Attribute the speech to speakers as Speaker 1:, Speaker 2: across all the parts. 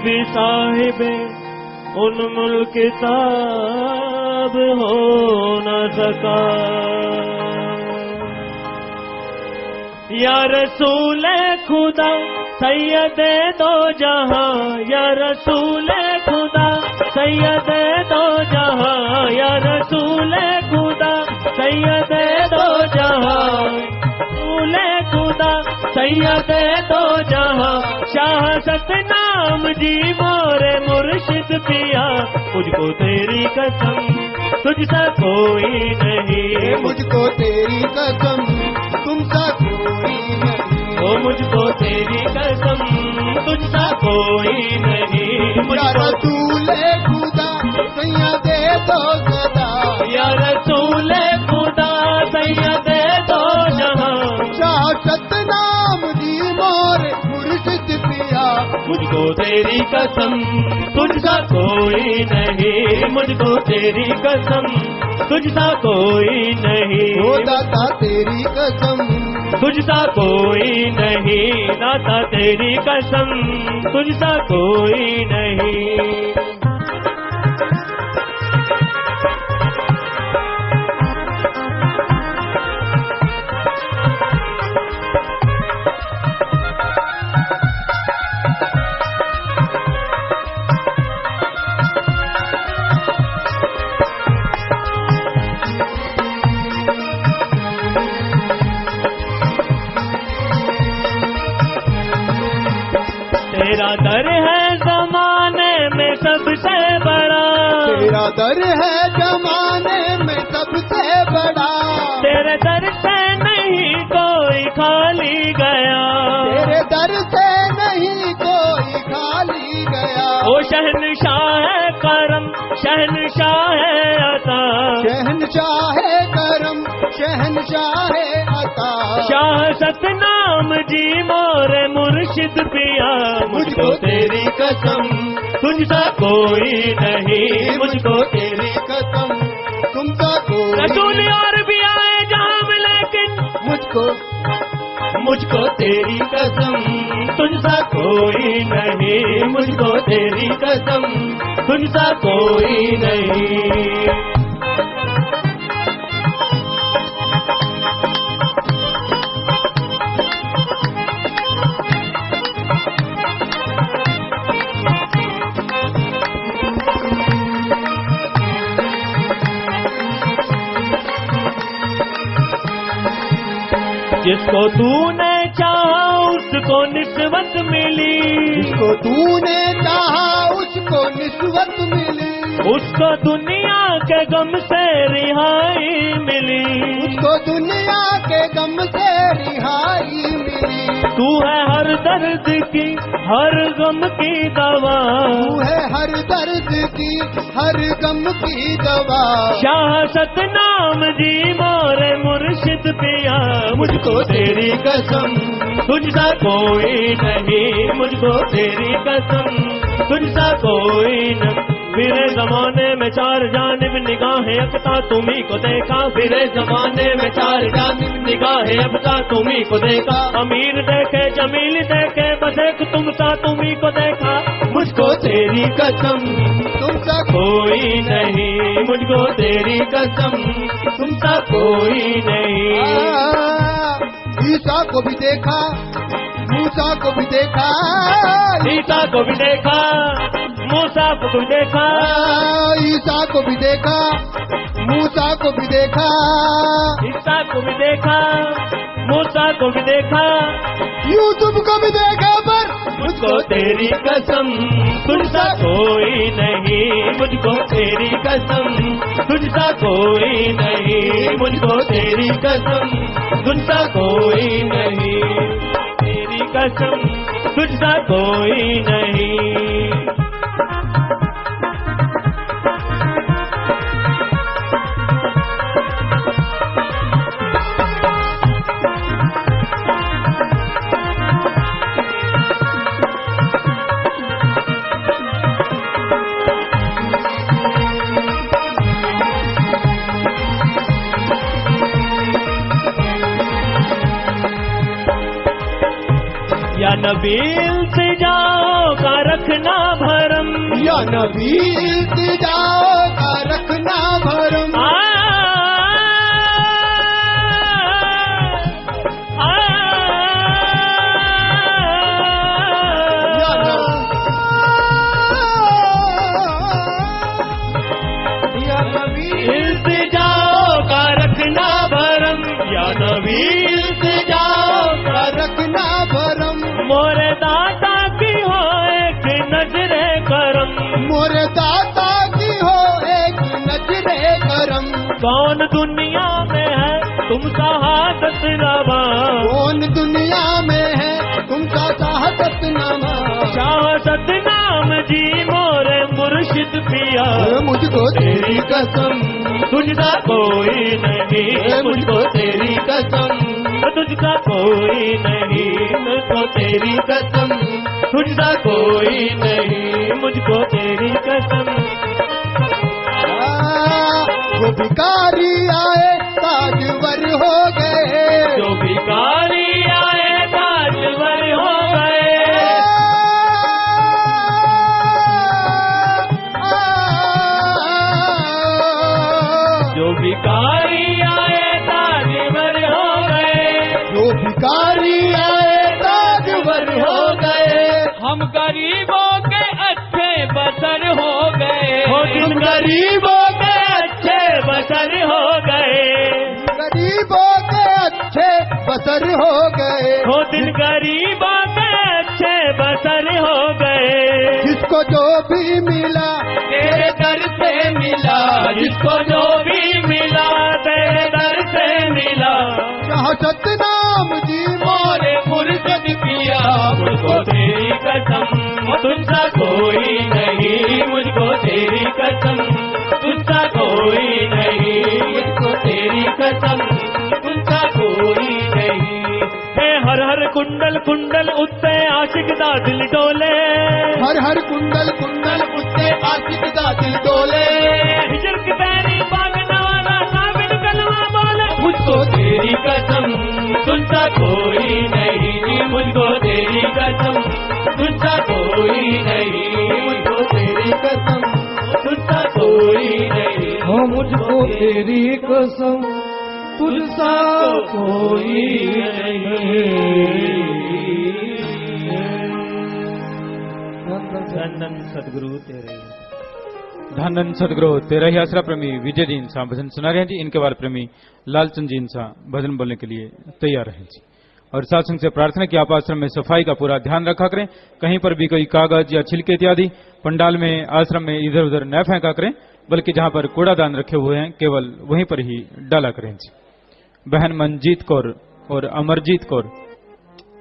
Speaker 1: भी साहिबे उन्मुल किताब हो न सका। या रसूल खुदा सैयदे दो जहां, या रसूल खुदा सैयदे दो जहां, या रसूल खुदा सैयदे दो जहां, रसूल खुदा सैयदे दो जहां। शाह सतनाम जी मोरे मुर्शिद पिया, मुझको तेरी कसम तुझसा कोई नहीं,
Speaker 2: मुझको तेरी कसम तुमसा कोई नहीं,
Speaker 1: ओ मुझको तेरी कसम तुझसा कोई नहीं।
Speaker 2: या रसूल खुदा सैयदे दो सदा,
Speaker 1: या रसूल खुदा सैयदे दो जहां।
Speaker 2: शाह सतनाम जी मोरे मुर्शिद पिया,
Speaker 1: मुझको तेरी कसम तुझसा कोई नहीं, मुझको तेरी कसम तुझसा कोई नहीं।
Speaker 2: ओ दाता तेरी कसम
Speaker 1: तुझसा कोई नहीं, दाता तेरी कसम तुझसा कोई नहीं। तेरा दर है जमाने में सबसे बड़ा,
Speaker 2: तेरा दर है जमाने में सबसे बड़ा,
Speaker 1: तेरे दर से नहीं कोई खाली गया,
Speaker 2: तेरे दर से नहीं कोई खाली गया।
Speaker 1: ओ शहनशाह है करम शहनशाह है अता,
Speaker 2: शहनशाह है करम शहनशाह है अता।
Speaker 1: शाह सतनाम जी मोरे मुर्शिद पिया, मुझको तेरी कसम तुझसा कोई नहीं, मुझको तेरी
Speaker 2: कसम तुमसा कोई।
Speaker 1: रसूल और भी आए जहां में लेकिन मुझको तेरी कसम तुझसा कोई नहीं, मुझको तेरी कसम तुझसा कोई नहीं। जिसको तूने चाहा उसको निस्बत मिली,
Speaker 2: जिसको तूने चाहा उसको निस्बत मिली,
Speaker 1: उसको दुनिया के गम से रिहाई मिली,
Speaker 2: उसको दुनिया के गम से रिहाई मिली।
Speaker 1: तू है हर दर्द की हर गम की दवा,
Speaker 2: तू है हर दर्द की हर गम की दवा।
Speaker 1: शाह सतनाम जी मोरे मुर्शिद पिया, मुझको तेरी कसम तुझसा कोई नहीं, मुझको तेरी कसम तुझसा कोई नहीं। फिरे जमाने में चार जानिब निगाहें अबता तुम्ही को देखा, फिरे जमाने में चार जानिब निगाहें अबता तुम्ही को देखा। अमीर देखे जमील देखे बस एक तुम सा तुम्ही को देखा, मुझको तेरी कसम
Speaker 2: तुमसा
Speaker 1: कोई नहीं, मुझको तेरी कसम तुमसा कोई नहीं।
Speaker 2: ईसा को भी देखा मूसा को भी देखा,
Speaker 1: ईसा को भी देखा मूसा को भी देखा,
Speaker 2: ईसा को भी देखा मूसा को भी देखा,
Speaker 1: ईसा को भी देखा मूसा को भी देखा,
Speaker 2: यूसुफ को भी देखा, पर
Speaker 1: मुझको तेरी कसम तुझसा कोई नहीं, मुझको तेरी कसम तुझसा कोई नहीं, मुझको तेरी कसम तुझसा कोई नहीं, तेरी कसम तुझसा कोई नहीं। या नबील से जाओ का रख रखना भरम,
Speaker 2: या नबी इल्तिजाओं का रखना भरम।
Speaker 1: इल्तिजाओं का रखना भरम, या नबी इल्तिजाओं का
Speaker 2: रखना भरम।
Speaker 1: मोरे दाता की हो एक नजरे करम,
Speaker 2: मोरे दाता की हो एक नजरे करम।
Speaker 1: कौन दुनिया में है तुम शहादत नामा,
Speaker 2: कौन दुनिया में है तुमका शहादत नामा।
Speaker 1: शहादत नाम जी मोरे मुर्शिद पिया,
Speaker 2: मुझको तेरी कसम
Speaker 1: तुझसा कोई नहीं, मुझको तेरी कसम तुझसा कोई नहीं, मुझको तेरी कसम तुझसा कोई नहीं, मुझको तेरी कसम।
Speaker 2: वो भिखारी आए ताजवर हो गए,
Speaker 1: जो भिखारी आए ताजवर हो गए, जो भिखारी आए ताजवर हो गए,
Speaker 2: जो भिखारी आए ताजवर हो गए।
Speaker 1: हम गरीबों के अच्छे बसर हो गए, हो दिन
Speaker 2: गरीबों
Speaker 1: के अच्छे बसर हो गए,
Speaker 2: गरीबों के अच्छे बसर हो गए।
Speaker 1: हो दिन गरीबों के अच्छे बसर हो गए।
Speaker 2: जिसको जो भी मिला
Speaker 1: तेरे दर से मिला, जिसको जो भी मिला तेरे दर से मिला।
Speaker 2: शहादत नाम जी
Speaker 1: मोरे मुर्शिद पिया, मुझको तेरी कसम तुझसा कोई नहीं, मुझको तेरी कसम तुझसा कोई नहीं, मुझको तेरी कसम तुझसा कोई नहीं। हे हर हर कुंडल कुंडल उत्ते आशिक दा दिल डोले,
Speaker 2: हर हर कुंडल कुंडल उत्ते आशिक दा दिल डोले।
Speaker 1: हिजर की पैरी पागना वाला साबिन कलमा बोले, मुझको तेरी कसम तुझसा कोई नहीं, मुझको तेरी कसम तुझसा कोई नहीं, मुझको तेरी कसम तुझसा कोई नहीं।
Speaker 2: हाँ मुझको तेरी कसम तुझसा
Speaker 1: कोई नहीं। धन सदगुरु तेरे,
Speaker 3: धन सदगुरु तेरा ही आसरा प्रेमी विजय जी इंसा भजन सुना रहे हैं जी। इनके बाद प्रेमी लालचंद जी इंसा भजन बोलने के लिए तैयार हैं जी। और सत्संग से प्रार्थना की आप आश्रम में सफाई का पूरा ध्यान रखा करें, कहीं पर भी कोई कागज या छिलके इत्यादि पंडाल में आश्रम में इधर उधर न फेंका करें, बल्कि जहां पर कूड़ादान रखे हुए हैं केवल वहीं पर ही डाला करें जी। बहन मनजीत कौर और अमरजीत कौर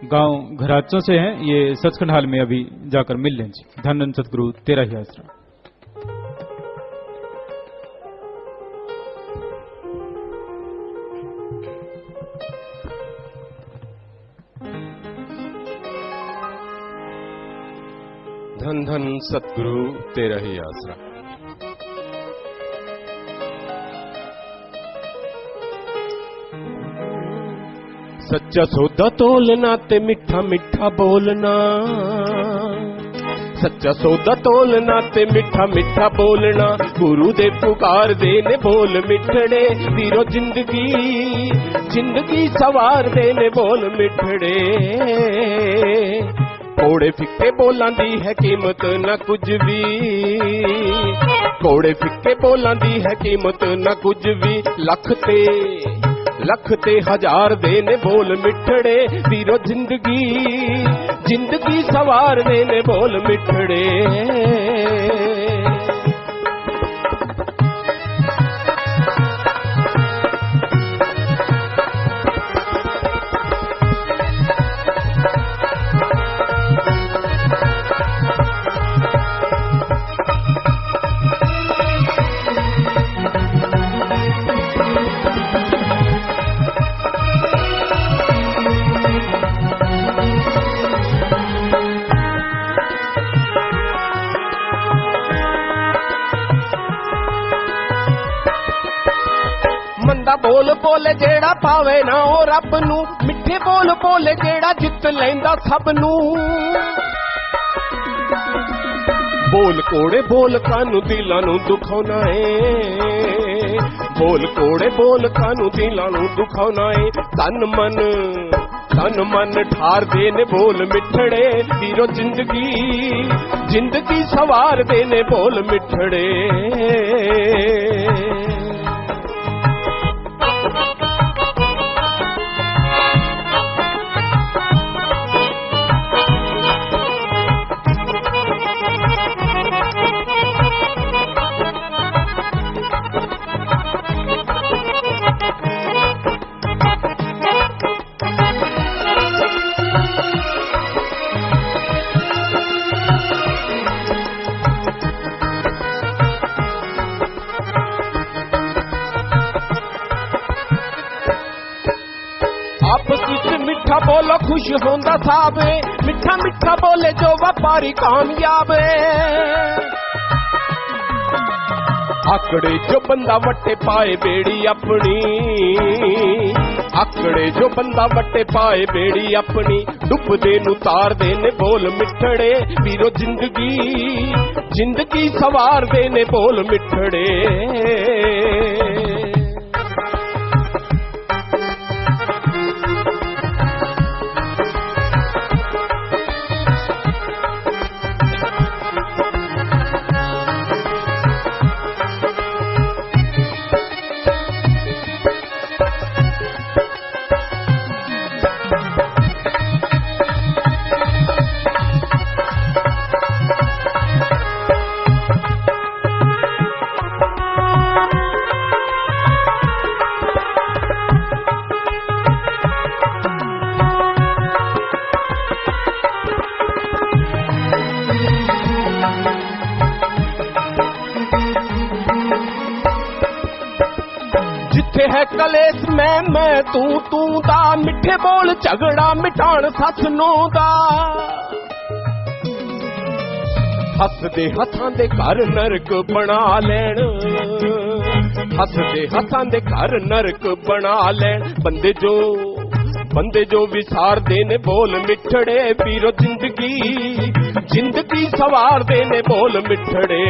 Speaker 3: गांव घराचों से हैं, ये सचखंड हाल में अभी जाकर मिल लें जी। धन सतगुरु तेरा ही आसरा।
Speaker 4: धन धन सतगुरु तेरा ही आसरा। सच्चा सौदा तोलना ते मिठा मिठा बोलना, सच्चा सौदा तोलना ते मिठा मिठा बोलना। गुरु दे पुकार देने बोल मिठड़े, तीरो जिंदगी जिंदगी सवार देने बोल मिठड़े। कोड़े फिक्के बोलां दी है कीमत न कुछ भी, कोड़े फिक्के बोलां दी है कीमत न कुछ भी। लख ते हजार देने बोल मिठड़े, तीरो जिंदगी जिंदगी सवार देने बोल मिठड़े। बोल बोले जेड़ा पावे ना ओ रब नू, मिठे बोल बोले जेड़ा जित लैंदा सब नू। बोल कोड़े बोल कानू दिलां नू दुखाउना है, बोल कोड़े बोल कानू दिलां नू दुखाउना है। तन मन ठार दे ने बोल मिठड़े, वीरो जिंदगी सवार दे ने बोल मिठड़े। आपस विच मिठा बोलो खुश होंदा साब, मिठा मिठा बोले जो व्यापारी कामयाब। आकड़े जो बंदा वट्टे पाए बेड़ी अपनी, आकड़े जो बंदा वट्टे पाए बेड़ी अपनी। डुबदे नू तार दे ने बोल मिठड़े, वीरो जिंदगी सवार दे ने बोल मिठड़े। जिथे है कलेस मैं तू दा, मिठे बोल झगड़ा मिटाण सच नू दा। हसदे हथां दे घर नरक बना लैण, हसदे हथां दे घर नरक बना लैण। बंदे जो विसार दे ने बोल मिठड़े, वीरो जिंदगी सवार दे ने बोल मिठड़े।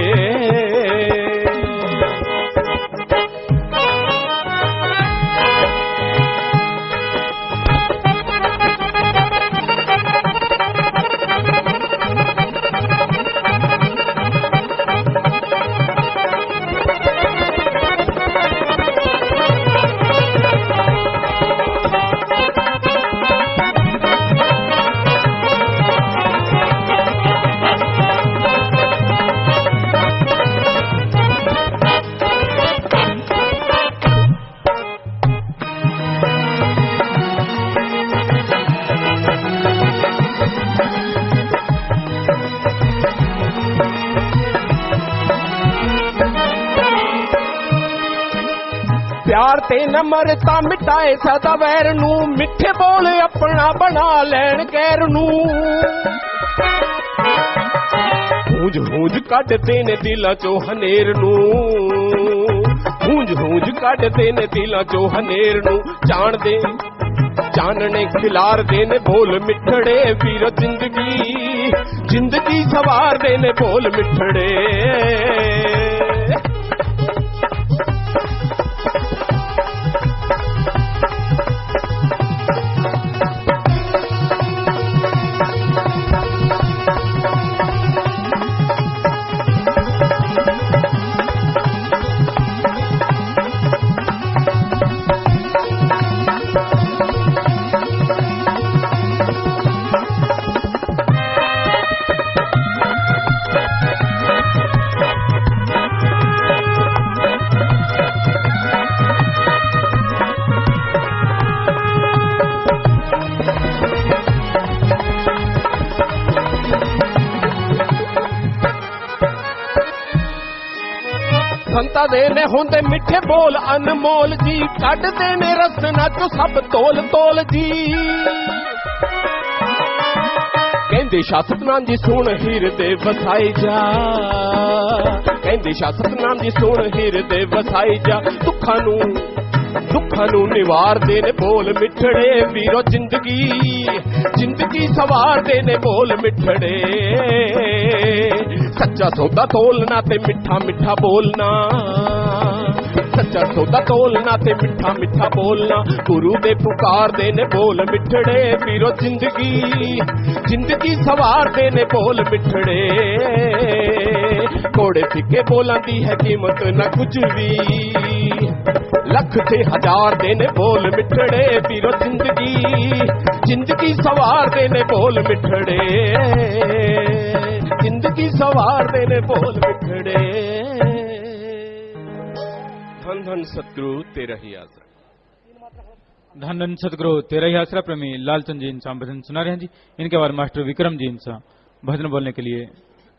Speaker 4: प्यार ते न मरता मिटाए सदा वैर नू, मिठे बोल अपना बना लैण गैर नू। हूंज कढदे ने दिलां चो हनेर नू, हूंज कढदे ने दिलां चो हनेर नू। चानने खिलार दे ने बोल मिठड़े, वीरो जिंदगी सवार दे ने बोल मिठड़े। संता दे ने होंदे मिठे बोल अनमोल जी, कढदे ने रसना चो सब तोल तोल जी। कहंदे शाह सतनाम जी सुन हिरदे वसाई जा, कहंदे शाह सतनाम जी सुन हिरदे वसाई जा। दुखां नूं निवारदे ने बोल मिठड़े वीरो जिंदगी सवारदे ने बोल मिठड़े सच्चा सौदा तोलना ते मिठा मिठा बोलना सच्चा सौदा तोलना ते मिठा मिठा बोलना गुरु दे पुकारदे ने बोल मिठड़े वीरो जिंदगी सवारदे ने बोल मिठड़े कोड़े फिके बोलां दी है कीमत न कुछ भी लख ते हजार दे ने बोल मिठड़े वीरो जिंदगी सवारदे ने बोल मिठड़े जिंदगी सवारदे ने बोल मिठड़े धन धन सतगुरु तेरा ही आसरा
Speaker 3: धन धन सतगुरु तेरा ही आसरा प्रेमी लालचंद जी इंसान भजन सुना रहे हैं जी। इनके बाद मास्टर विक्रम जी इंसान भजन बोलने के लिए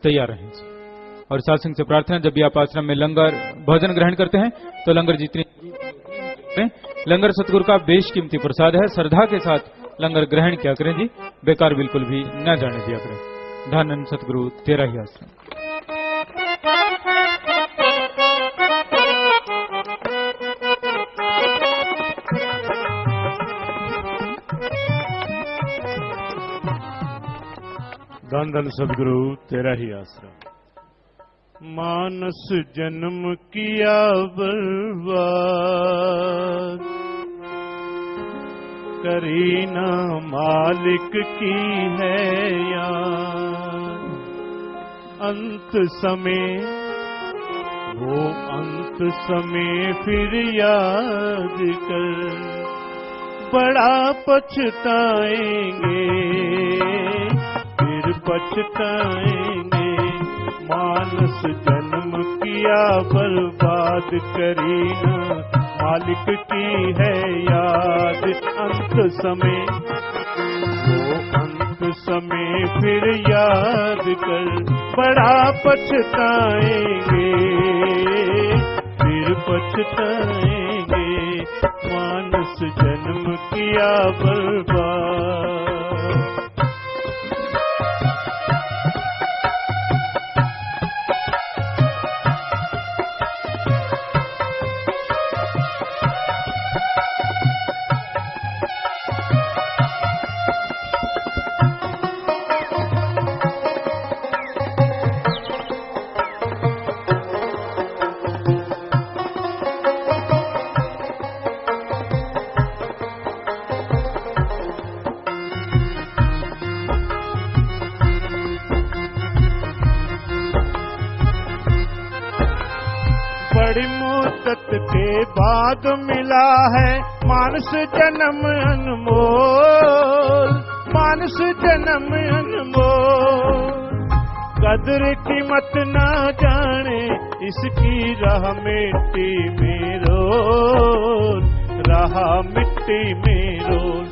Speaker 3: तैयार हैं जी। और साथ से प्रार्थना जब भी आप आश्रम में लंगर भोजन ग्रहण करते हैं तो लंगर जितनी लंगर सतगुरु का बेशकीमती प्रसाद है, श्रद्धा के साथ लंगर ग्रहण किया करें जी, बेकार बिल्कुल भी न जाने दिया करें। धन धन सतगुरु तेरा ही आश्रम।
Speaker 1: धन धन सतगुरु तेरा ही आसरा। मानस जन्म किया बर्बाद करी ना मालिक की है याद अंत समय वो अंत समय फिर याद कर बड़ा पछताएंगे फिर पछताएंगे। मानस जन्म किया बर्बाद करी ना मालिक की है याद अंत समय वो अंत समय फिर याद कर बड़ा पछताएंगे फिर पछताएंगे। मानस जन्म किया बर्बाद। बड़ी मुद्दत के बाद मिला है मानस जन्म अनमोल मानस जन्म अनमोल। कदर कीमत ना जाने इसकी राह मिट्टी में रोल रहा मिट्टी में रोल।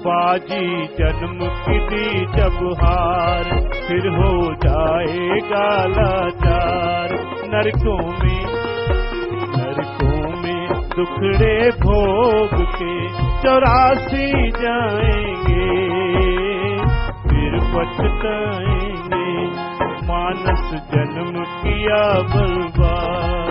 Speaker 1: बाजी जन्म की दी जब हार फिर हो जाएगा लाचार। नरकों में दुखड़े भोग के 84 जाएंगे फिर पछताएंगे। मानस जन्म किया बर्बाद।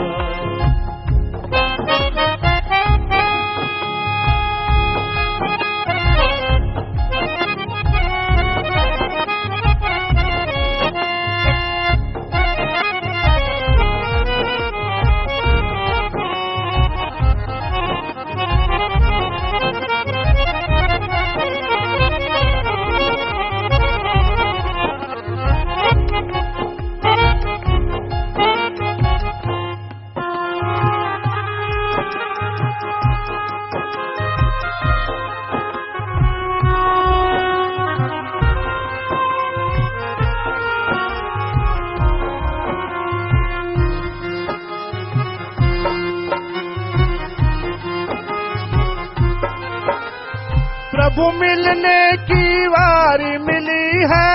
Speaker 1: प्रभु मिलने की वारी मिली है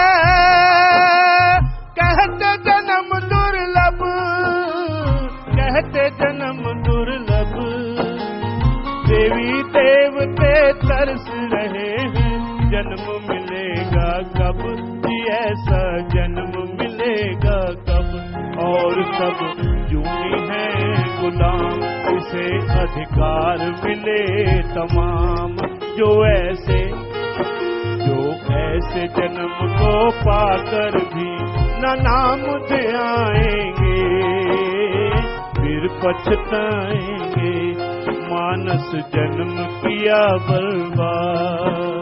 Speaker 1: कहते जन्म दुर्लभ कहते जन्म दुर्लभ। देवी देवते तरस रहे हैं जन्म मिलेगा कब जी ऐसा जन्म मिलेगा कब। और सब यूं ही है गुलाम, इसे अधिकार मिले तमाम। जो ऐसे जन्म को पाकर भी न नाम दे आएंगे, फिर पछताएंगे, मानस जन्म किया बर्बाद।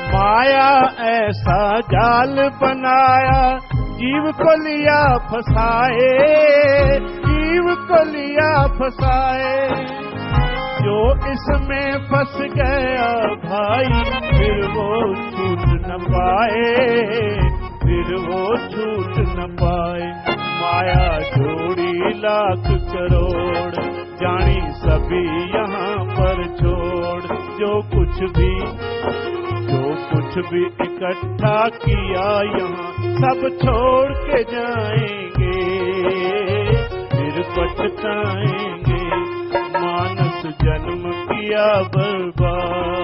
Speaker 1: माया ऐसा जाल बनाया, जीव को लिया फसाए, जीव को लिया फसाए। जो इसमें फंस गया भाई, फिर वो छूट न पाए, फिर वो छूट न पाए। माया जोड़ी लाख करोड़, जानी सभी यहाँ पर छोड़। जो कुछ भी इकट्ठा किया यहाँ, सब छोड़ के जाएंगे, फिर पछताएंगे, मानस जन्म किया बर्बाद।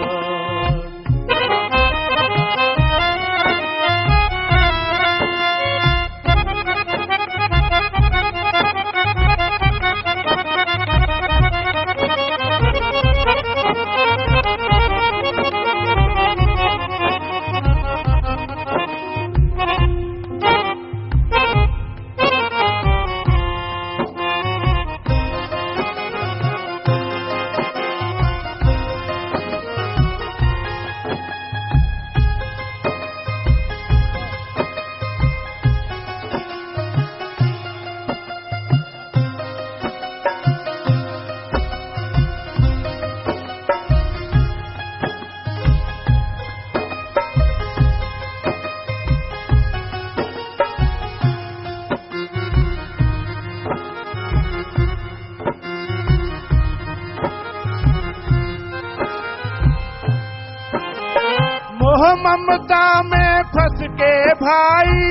Speaker 1: ममता में फंस के भाई,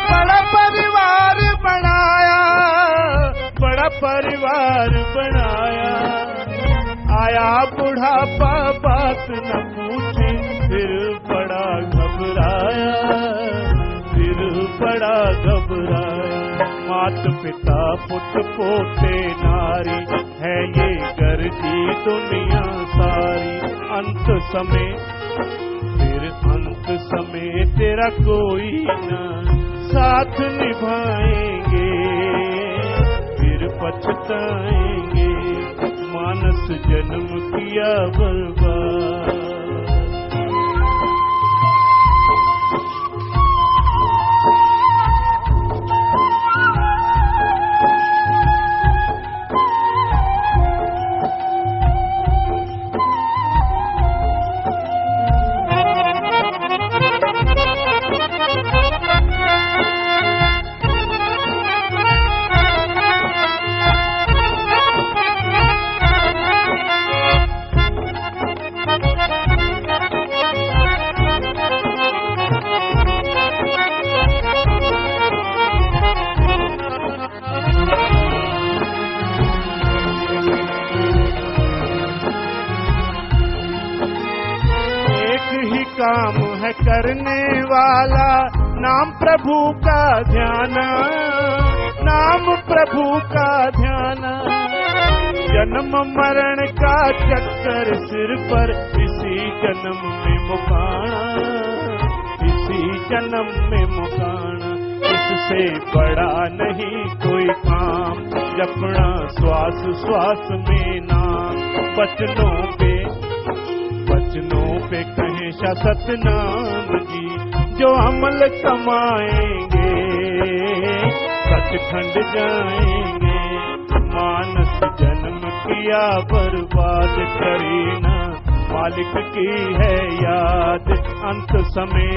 Speaker 1: बड़ा परिवार बनाया, बड़ा परिवार बनाया। आया बुढ़ापा बात न पूछी, फिर बड़ा घबराया, फिर बड़ा घबराया। मात पिता पुत्र पोते नारी, है ये घर की दुनिया सारी। अंत समय तेरा कोई ना साथ निभाएंगे, फिर पछताएंगे, मानस जन्म किया बर्बाद। काम है करने वाला, नाम प्रभु का ध्यान, नाम प्रभु का ध्यान। जन्म मरण का चक्कर सिर पर, इसी जन्म में मुकाना, इसी जन्म में मुकाना। इस से बड़ा नहीं कोई काम, जपना श्वास श्वास में नाम। बचनों पे कहें शा सतनाम जी, जो अमल कमाएंगे सचखंड जाएंगे। मानस जन्म किया बर्बाद, करे ना मालिक की है याद। अंत समय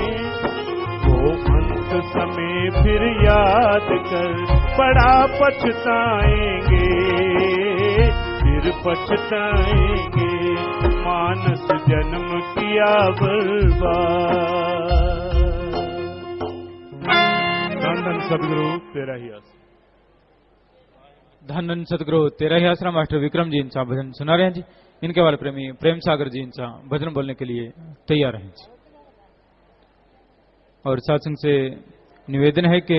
Speaker 1: फिर याद कर, बड़ा पछताएंगे फिर पछताएंगे। मानस जन्म किया बर्बाद। धन धन सदगुरु तेरा ही आश्रम।
Speaker 3: धन धन सदगुरु तेरा ही आश्रम। मास्टर विक्रम जी इनका भजन सुना रहे हैं जी। इनके वाले प्रेमी प्रेम सागर जी इनका भजन बोलने के लिए तैयार हैं जी। और सत्संग से निवेदन है कि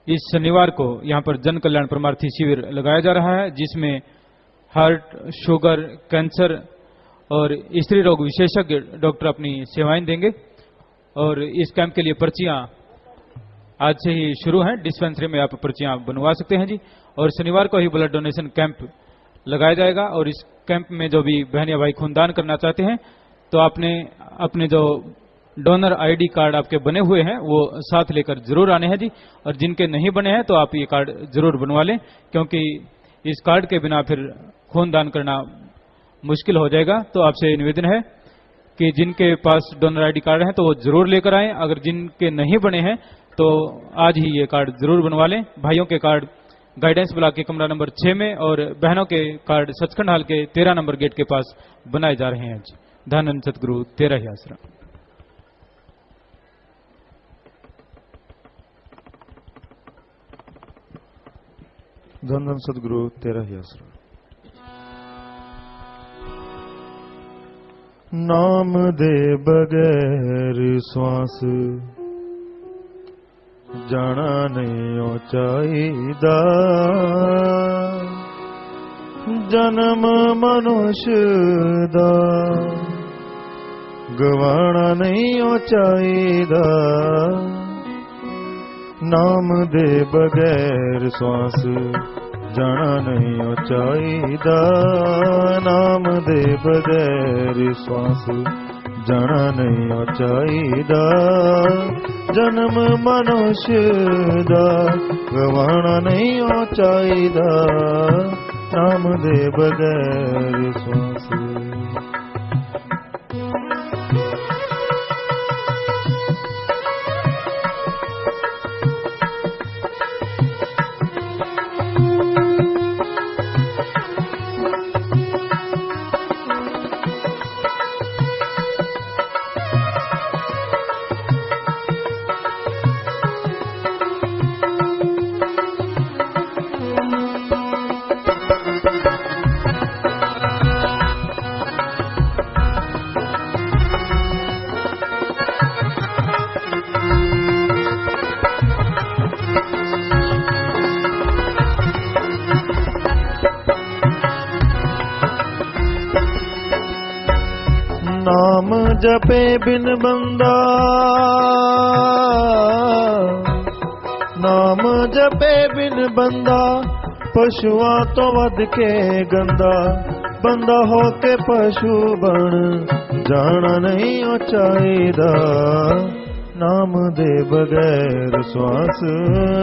Speaker 3: इस शनिवार को यहाँ पर जन कल्याण परमार्थी शिविर लगाया जा रहा है, जिसमें हार्ट, शुगर, कैंसर और स्त्री रोग विशेषज्ञ डॉक्टर अपनी सेवाएं देंगे। और इस कैंप के लिए पर्चियां आज से ही शुरू हैं। डिस्पेंसरी में आप पर्चियां बनवा सकते हैं जी। और शनिवार को ही ब्लड डोनेशन कैंप लगाया जाएगा। और इस कैंप में जो भी बहन या भाई खूनदान करना चाहते हैं तो आपने अपने जो डोनर आईडी कार्ड आपके बने हुए हैं वो साथ लेकर जरूर आने हैं जी। और जिनके नहीं बने हैं तो आप ये कार्ड जरूर बनवा लें, क्योंकि इस कार्ड के बिना फिर खूनदान करना मुश्किल हो जाएगा। तो आपसे निवेदन है कि जिनके पास डोनर आईडी कार्ड है तो वो जरूर लेकर आएं। अगर जिनके नहीं बने हैं तो आज ही ये कार्ड जरूर बनवा लें। भाइयों के कार्ड गाइडेंस ब्लॉक के कमरा नंबर 6 में और बहनों के कार्ड सचखंड हाल के 13 नंबर गेट के पास बनाए जा रहे हैं। धन सतगुरु तेरा ही आश्रम।
Speaker 5: धन धन सदगुरु तेरा ही आश्रम। नाम दे बगैर श्वास जाना नहीं चाहिदा, जन्म मनुष्य दा गवाना नहीं चाहिदा। नाम दे बगैर श्वास जाना नहीं चाहिदा, नाम दे बगैर श्वास जाना नहीं चाहिदा। जन्म मनुष्य दा गवाना नहीं चाहिदा, नाम दे बगैर श्वास। नाम जपे बिन बंदा, नाम जपे बिन बंदा पशुआ तो वध के गंदा। बंदा हो के पशु बन जाना नहीं चाहिदा, नाम दे बगैर श्वास,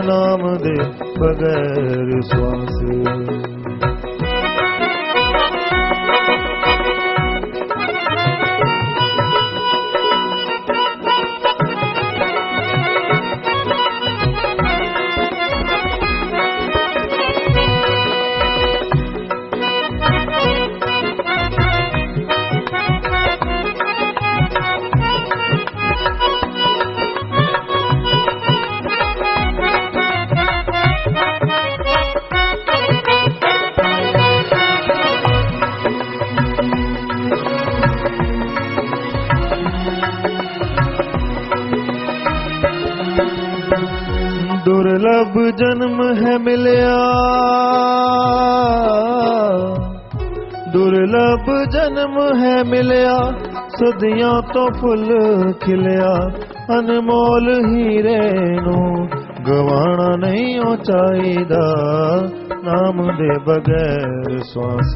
Speaker 5: नाम दे बगैर श्वास। दुर्लभ जन्म है मिलया, दुर्लभ जन्म है मिलया, सदियां तो फुल खिलया। अनमोल हीरे नू गवाना नहीं हो चाहिदा नाम दे बगैर श्वास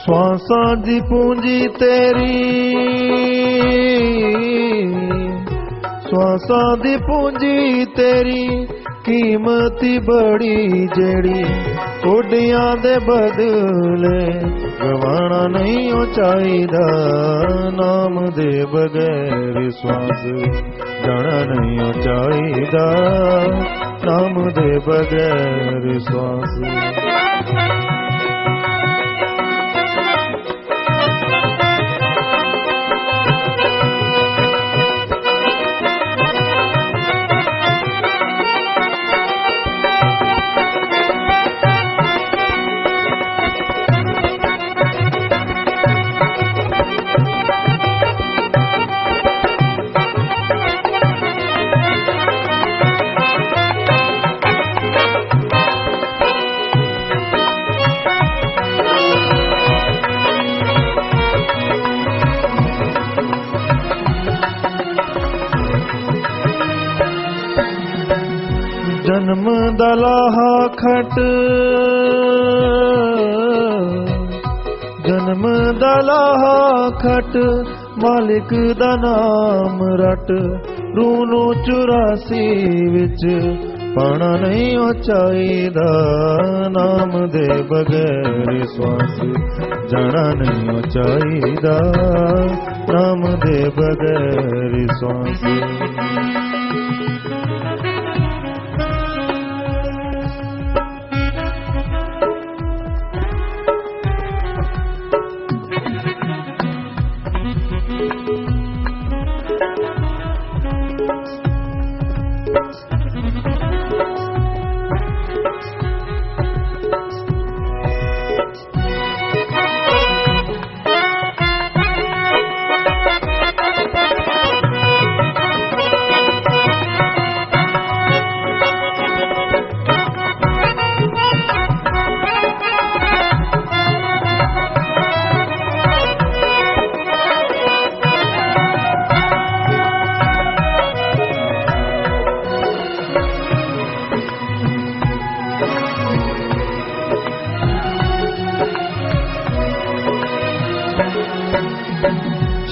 Speaker 5: श्वासां दी पूंजी तेरी श्वासां दी पूंजी तेरी कीमती बड़ी जेड़ी कोडियां दे बदले गवाना नहीं हो चाहिदा नाम दे बगैर श्वास जाना नहीं हो चाहिदा नाम दे बगैर श्वास जन्म दलाहा खट जन्म दलाहा खट मालिक दा नाम रट रूनू 84 विच पाना नहीं हो चाहिदा नाम दे बगैर श्वास जाना नहीं हो चाहिदा नाम दे बगैर श्वास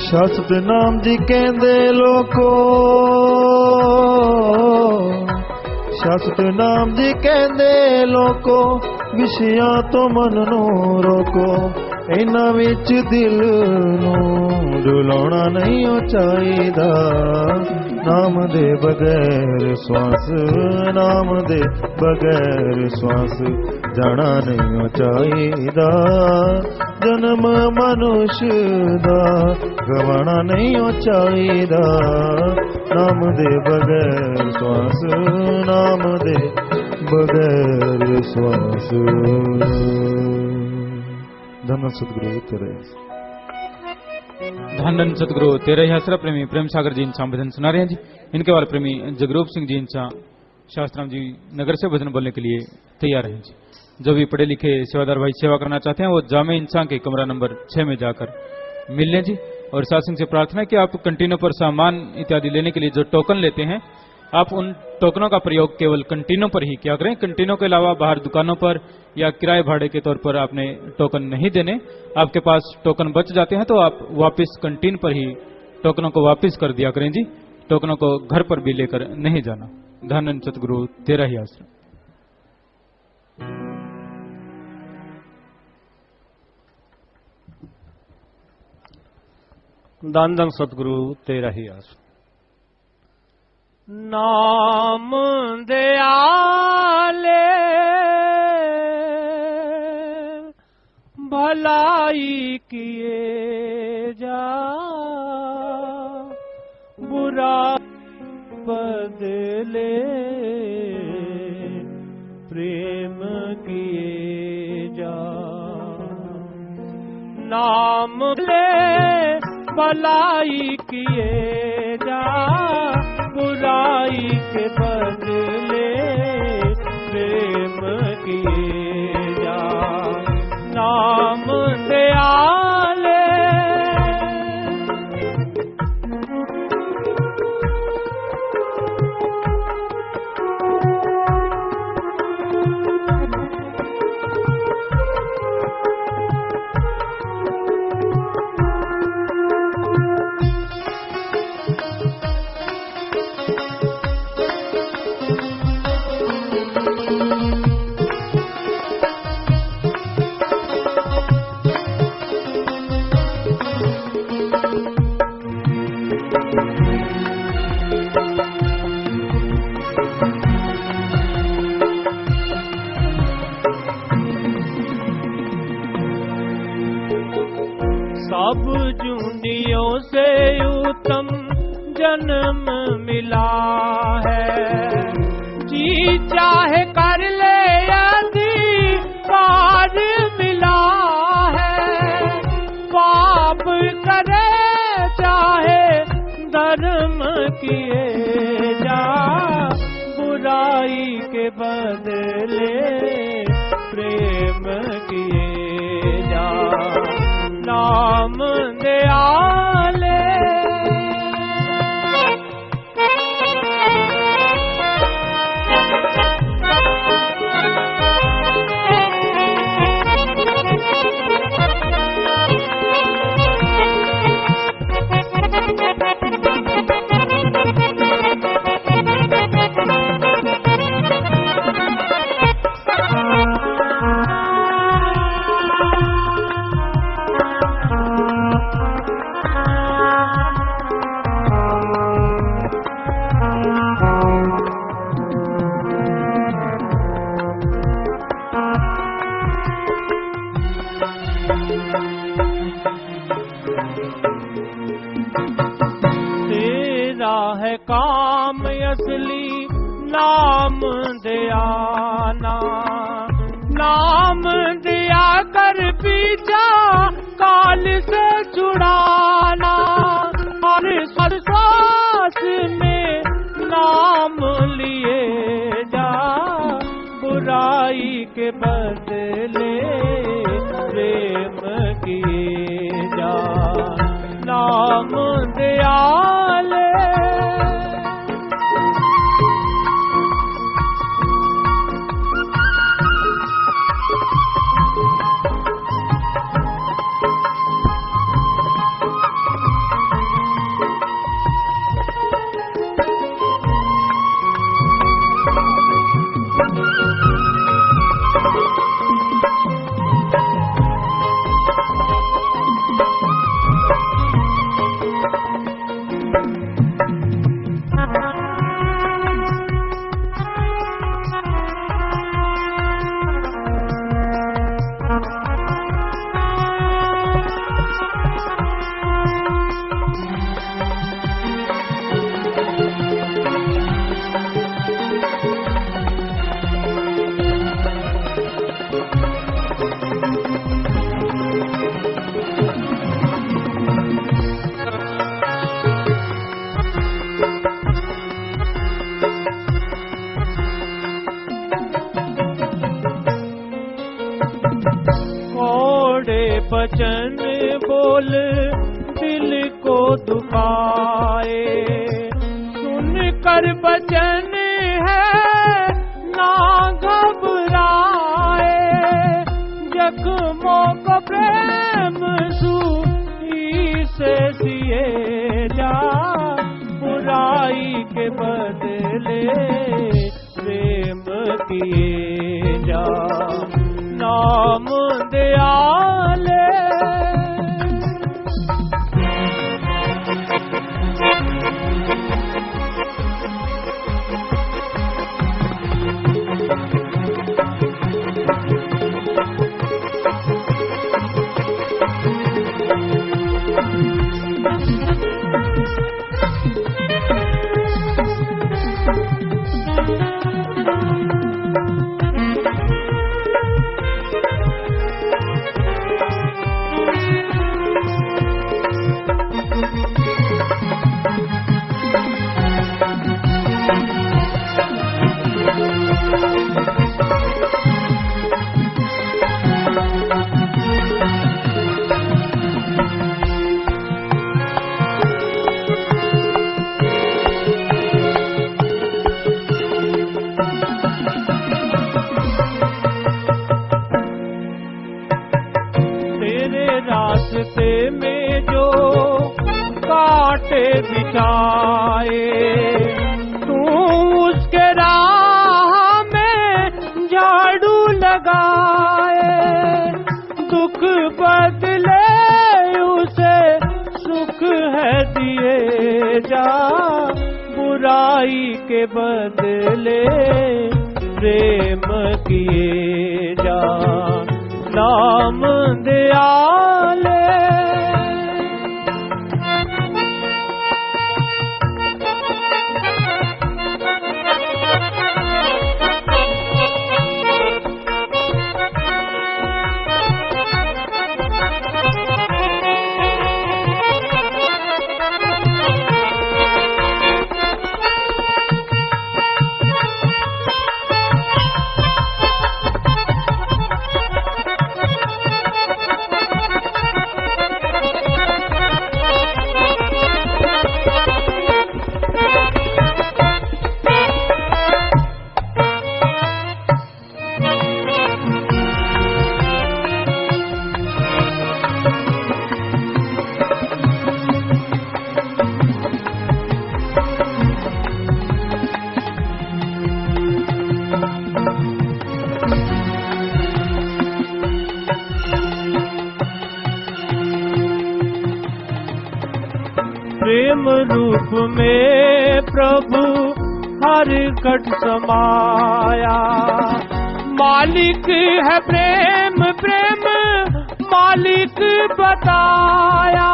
Speaker 5: शास्त्र नाम जी कहंदे लोको शास्त्र नाम जी कहंदे लोको विषयां तो मन नू रोको इन्हां विच दिल नू डुलाउणा नहीं हो चाहिदा नाम दे बगैर श्वास नाम दे बगैर श्वास जाना नहीं हो चाहिदा जन्म मनुष्य दा गवाना नहीं हो चाहिदा नाम दे बगैर श्वास नाम दे बगैर श्वास धन सदगुरु तेरे
Speaker 3: धन सदगुरु तेरे आसरा प्रेमी प्रेम सागर जी इनसा भजन सुना रहे हैं जी। इनके वाले प्रेमी जगरूप सिंह जी इनसा शास्त्राम जी नगर से भजन बोलने के लिए तैयार हैं जी। जो भी पढ़े लिखे सेवादार भाई सेवा करना चाहते हैं वो जामे इंसान के कमरा नंबर 6 में जाकर मिल लें जी। और साथ से प्रार्थना है कि आप कंटीनों पर सामान इत्यादि लेने के लिए जो टोकन लेते हैं आप उन टोकनों का प्रयोग केवल कंटीनों पर ही क्या करें। कंटीनों के अलावा बाहर दुकानों पर या किराए भाड़े के तौर पर आपने टोकन नहीं देने। आपके पास टोकन बच जाते हैं तो आप वापस कंटीन पर ही टोकनों को वापस कर दिया करें जी। टोकनों को घर पर भी लेकर नहीं जाना। धन सतगुरु तेरा ही आश्रम।
Speaker 6: धन धन सतगुरु तेरा ही आस।
Speaker 7: नाम दयाले भलाई किए जा, बुरा बदले प्रेम किए जा। नाम ले भलाई किए जा, बुराई के बदले प्रेम किए जा। नाम दयाले सब जूनियों से उत्तम जन्म मिला है। जी चाहे कर ले अधिकार मिला है। पाप करे चाहे धर्म किए जा, बुराई के बदले प्रेम किए जा। नाम दयाले तेरा है काम असली नाम दयाना। नाम दिया कर पीछा काल से छुड़ाना। और हर सांस में नाम लिए जा, बुराई के बदले प्रेम किए जा। नाम दयाले वचन बोल दिल को दुखाए। सुन कर वचन है ना घबराए। जख्मों को प्रेम सुई से सिए जा, बुराई के बदले प्रेम किए जा। नाम दयाले लगाए, तू उसके राह में झाड़ू लगाए, दुख बदले उसे सुख है दिए जा, बुराई के बदले प्रेम किए जा, नाम दयाले। प्रेम रूप में प्रभु हर घट समाया, मालिक है प्रेम प्रेम मालिक बताया,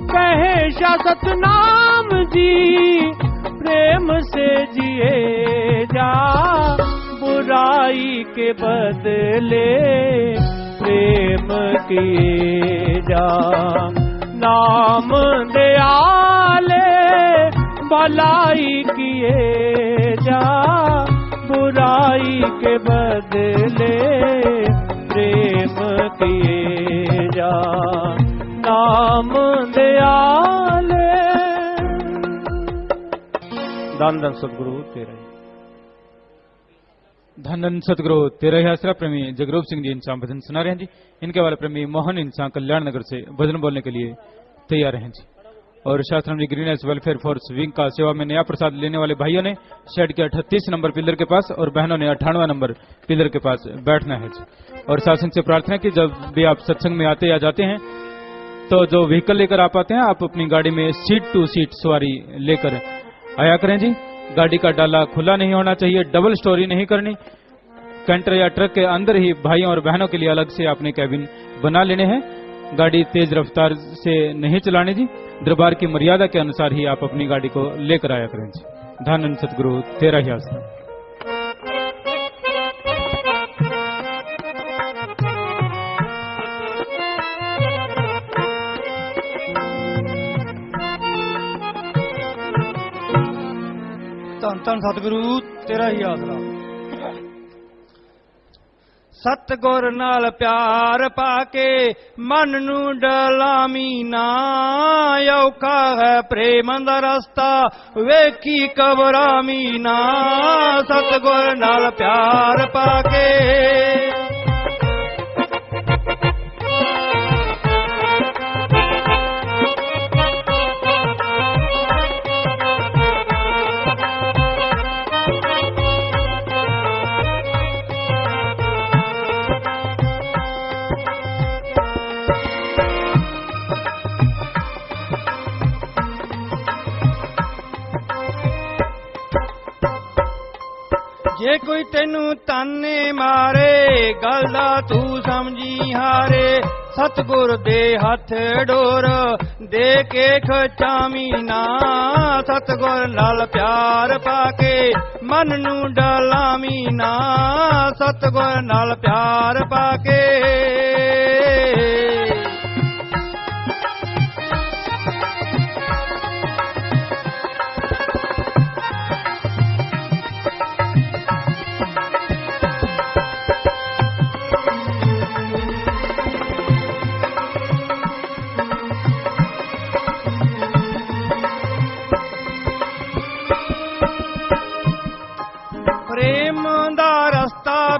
Speaker 7: कहे शासत नाम जी प्रेम से जिए जा, बुराई के बदले प्रेम किए जा, नाम दयाले भलाई किए जा, बुराई के बदले प्रेम किए जा, नाम दयाले।
Speaker 6: धन धन सतगुरु तेरा
Speaker 3: धन धन सतगुरु तेरा ही आसरा। प्रेमी जगरूप सिंह जी इंसान भजन सुना रहे हैं जी। इनके वाले प्रेमी मोहन इंसान कल्याण नगर से भजन बोलने के लिए तैयार हैं जी। और Shastri greenhouse welfare force wing का सेवा में नया प्रसाद लेने वाले भाइयों ने शेड के 38 नंबर पिलर के पास और बहनों ने 98 नंबर पिलर के पास बैठना है जी। और शासन से प्रार्थना कि जब भी आप सत्संग में आते या जाते हैं तो जो व्हीकल लेकर आप आते हैं आप अपनी गाड़ी में सीट टू सीट सवारी लेकर आया करें जी। गाड़ी का डाला खुला नहीं होना चाहिए, डबल स्टोरी नहीं करनी, कैंटर या ट्रक के अंदर ही भाइयों और बहनों के लिए अलग से आपने कैबिन बना लेने हैं। गाड़ी तेज रफ्तार से नहीं चलानी जी, दरबार की मर्यादा के अनुसार ही आप अपनी गाड़ी को लेकर आया करें जी। धन सतगुरु तेरा ही आसरा।
Speaker 8: ਧੰਨ ਧੰਨ ਸਤਿਗੁਰੂ ਤੇਰਾ ਹੀ ਆਸਰਾ। ਸਤਿਗੁਰ ਨਾਲ ਪਿਆਰ ਪਾ ਕੇ ਮਨ ਨੂੰ ਡਲਾਮੀ ਨਾ, ਔਖਾ ਹੈ ਪ੍ਰੇਮ ਦਾ ਰਸਤਾ ਵੇਖੀ ਘਬਰਾਮੀ ਨਾ, ਸਤਿਗੁਰ ਨਾਲ ਪਿਆਰ ਪਾ ਕੇ ਜੇ ਕੋਈ ਤੈਨੂੰ ਤਾਨੇ ਮਾਰੇ ਗੱਲ ਦਾ ਤੂੰ ਸਮਝੀ ਹਾਰੇ, ਸਤਿਗੁਰ ਦੇ ਹੱਥ ਡੋਰ ਦੇ ਕੇ ਖਚਾਵੀਂ ਨਾ, ਸਤਿਗੁਰ ਨਾਲ ਪਿਆਰ ਪਾ ਕੇ ਮਨ ਨੂੰ ਡਲਾਵੀਂ ਨਾ, ਸਤਿਗੁਰ ਨਾਲ ਪਿਆਰ ਪਾ ਕੇ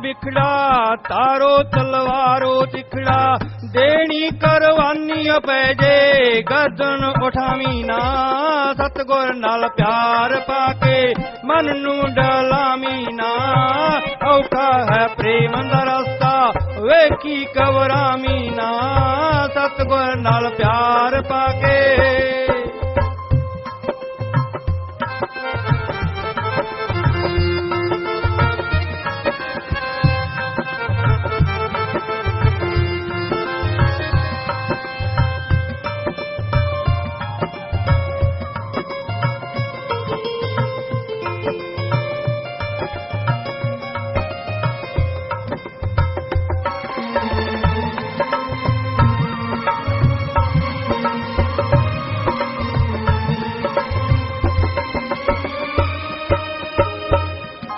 Speaker 8: ਬਿਖੜਾ ਤਾਰੋ ਤਲਵਾਰੋ ਤਿਖੜਾ, ਦੇਣੀ ਕਰਵਾਨੀ ਪੈ ਜੇ ਗਰਦਨ ਉਠਾਵੀਂ ਨਾ ਸਤਿਗੁਰ ਨਾਲ ਪਿਆਰ ਪਾ ਕੇ ਮਨ ਨੂੰ ਡਲਾਵੀਂ ਨਾ ਔਖਾ ਹੈ ਪ੍ਰੇਮ ਦਾ ਰਸਤਾ ਵੇਖੀ ਕਵਰਾਵੀਂ ਨਾ ਸਤਿਗੁਰ ਨਾਲ ਪਿਆਰ ਪਾ ਕੇ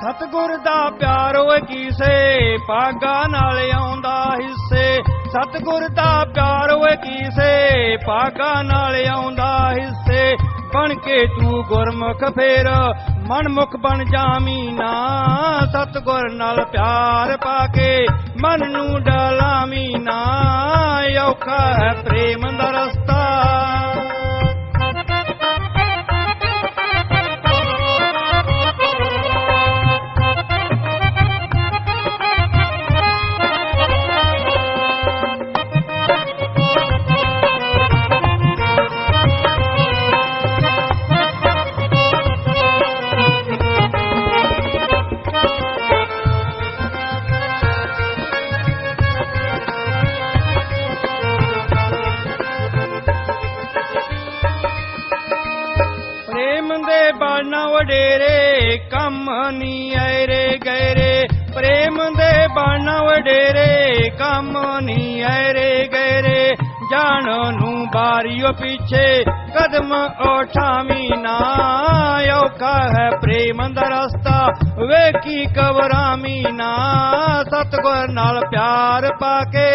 Speaker 8: ਸਤਿਗੁਰ ਦਾ ਪਿਆਰ ਓਏ ਕੀਸੇ ਭਾਗਾ ਨਾਲ ਆਉਂਦਾ ਹਿੱਸੇ ਸਤਿਗੁਰ ਦਾ ਪਿਆਰ ਓਏ ਕੀਸੇ ਭਾਗਾ ਨਾਲ ਆਉਂਦਾ ਹਿੱਸੇ ਬਣ ਕੇ ਤੂੰ ਗੁਰਮੁਖ ਫੇਰ ਮਨਮੁਖ ਬਣ ਜਾਵੀਂ ਨਾ ਸਤਿਗੁਰ ਨਾਲ ਪਿਆਰ ਪਾ ਕੇ ਮਨ ਨੂੰ ਡਲਾਵੀਂ ਨਾ ਔਖਾ ਹੈ ਪ੍ਰੇਮ ਦਾ ਰਸਤਾ ਬਾਣਾ ਵਡੇਰੇ ਕੰਮ ਨੀ ਐਰੇ ਗੈਰੇ ਪ੍ਰੇਮ ਦੇ ਬਾਣਾ ਵਡੇਰੇ ਕੰਮ ਨੀ ਐਰੇ ਗੈਰੇ ਜਾਣ ਨੂੰ ਬਾਰੀਓ ਪਿੱਛੇ ਕਦਮ ਉਠਾਵੀਂ ਨਾ ਔਖਾ ਹੈ ਪ੍ਰੇਮ ਦਾ ਰਸਤਾ ਵੇਖੀ ਕਵਰਾਵੀਂ ਨਾ ਸਤਿਗੁਰ ਨਾਲ ਪਿਆਰ ਪਾ ਕੇ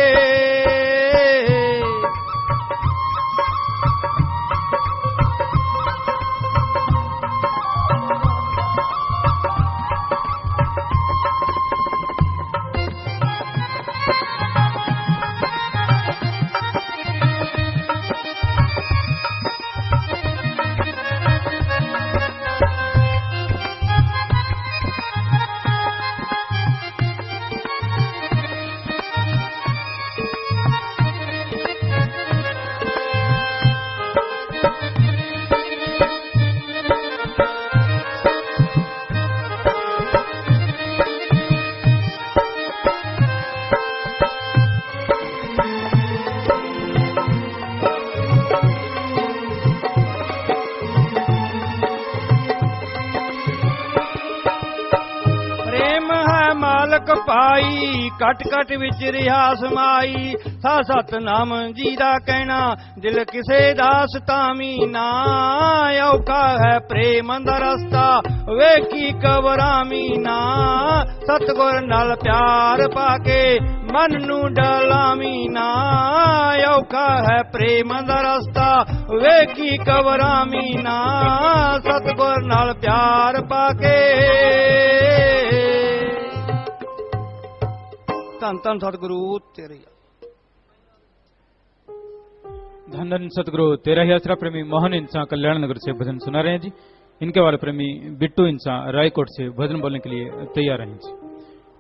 Speaker 8: ਮਾਲਕ ਪਾਈ ਕਟ ਕਟ ਵਿੱਚ ਰਿਹਾ ਸਮਾਈ ਸਾ ਸਤਨਾਮ ਜੀ ਦਾ ਕਹਿਣਾ ਦਿਲ ਕਿਸੇ ਦਾ ਸਤਾਵੀਂ ਨਾ ਔਖਾ ਹੈ ਪ੍ਰੇਮ ਦਾ ਰਸਤਾ ਵੇਖੀ ਕਵਰਾਵੀਂ ਨਾ ਸਤਿਗੁਰ ਨਾਲ ਪਿਆਰ ਪਾ ਕੇ ਮਨ ਨੂੰ ਡਲਾਵੀਂ ਨਾ ਔਖਾ ਹੈ ਪ੍ਰੇਮ ਦਾ ਰਸਤਾ ਵੇਖੀ ਕਵਰਾਵੀਂ ਨਾ ਸਤਿਗੁਰ ਨਾਲ ਪਿਆਰ ਪਾ ਕੇ ਧੰਨ ਧੰਨ सतगुरु तेरे
Speaker 3: धन धन सतगुरु तेरा ही आसरा प्रेमी मोहन इंसा कल्याण नगर से भजन सुना रहे हैं जी। इनके वाले प्रेमी बिट्टू इंसा रायकोट से भजन बोलने के लिए तैयार हैं जी।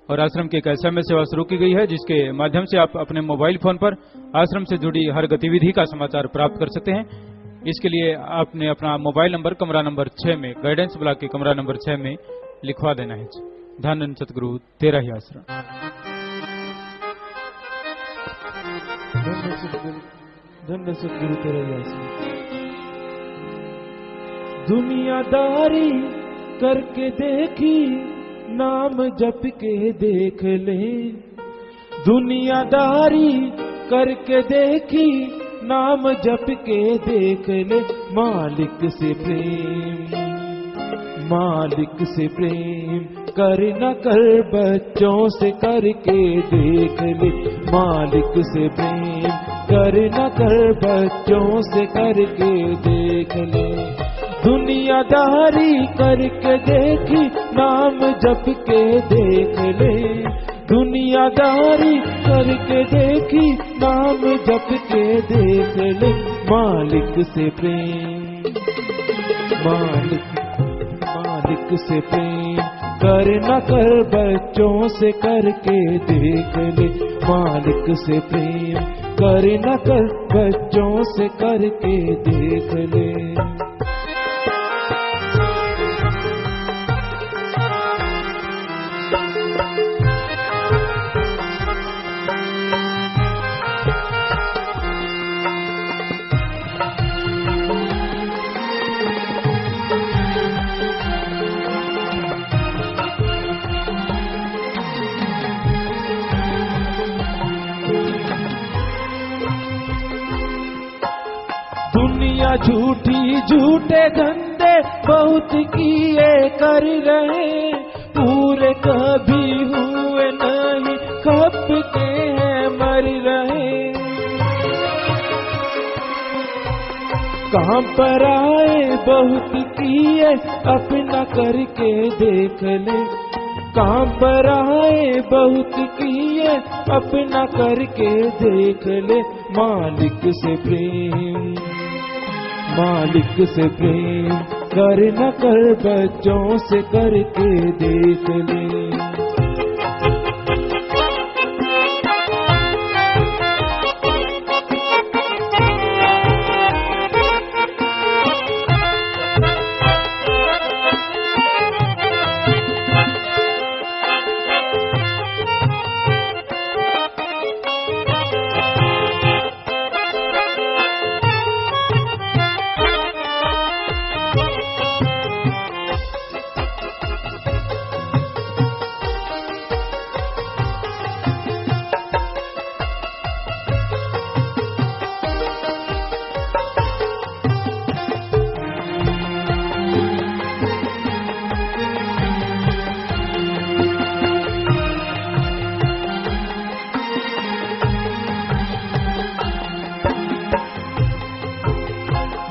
Speaker 3: और आश्रम की एक SMS सेवा शुरू की गई है जिसके माध्यम से आप अपने मोबाइल फोन पर आश्रम से जुड़ी हर गतिविधि का समाचार प्राप्त कर सकते हैं। इसके लिए आपने अपना मोबाइल नंबर कमरा नंबर 6 में गाइडेंस ब्लॉक के कमरा नंबर 6 में लिखवा देना है जी। धन धन सतगुरु तेरा ही आसरा।
Speaker 9: धन सतगुरु तेरा ही आसरा। दुनियादारी करके देखी नाम जप के देख ले, दुनियादारी करके देखी नाम जप के देख ले, मालिक से प्रेम मालिक से प्रेम कर न कर बच्चों से करके देख ले, मालिक से प्रेम कर न कर बच्चों से करके देख ले। दुनियादारी करके देखी नाम जप के देख ले, दुनियादारी करके देखी, नाम जप के देख ले मालिक से प्रेम, मालिक से प्रेम कर न कर, बच्चों से करके देख ले मालिक से प्रेम कर न कर, बच्चों से करके देख ले। दुनिया झूठी झूठे धंधे बहुत किए कर रहे, पूरे कभी हुए नहीं, कब के हैं मर रहे। कहाँ पर आए बहुत किए, अपना करके देख ले। कहाँ पर आए बहुत किए, अपना करके देख ले मालिक से प्रेम, मालिक से प्रेम कर न कर, बच्चों से करके देख ले।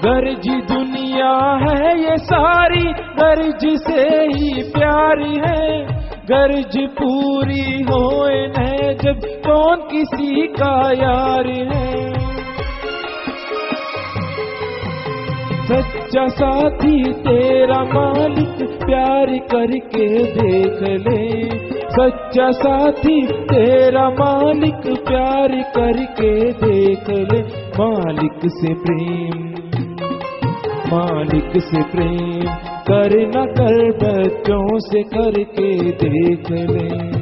Speaker 9: गर्ज दुनिया है ये सारी, गर्ज से ही प्यारी है, गर्ज पूरी होए न जब कौन किसी का यार है। सच्चा साथी तेरा मालिक प्यार करके देख ले, सच्चा साथी तेरा मालिक प्यार करके देख ले मालिक से प्रेम, मालिक से प्रेम कर न कर, बच्चों से करके देख ले।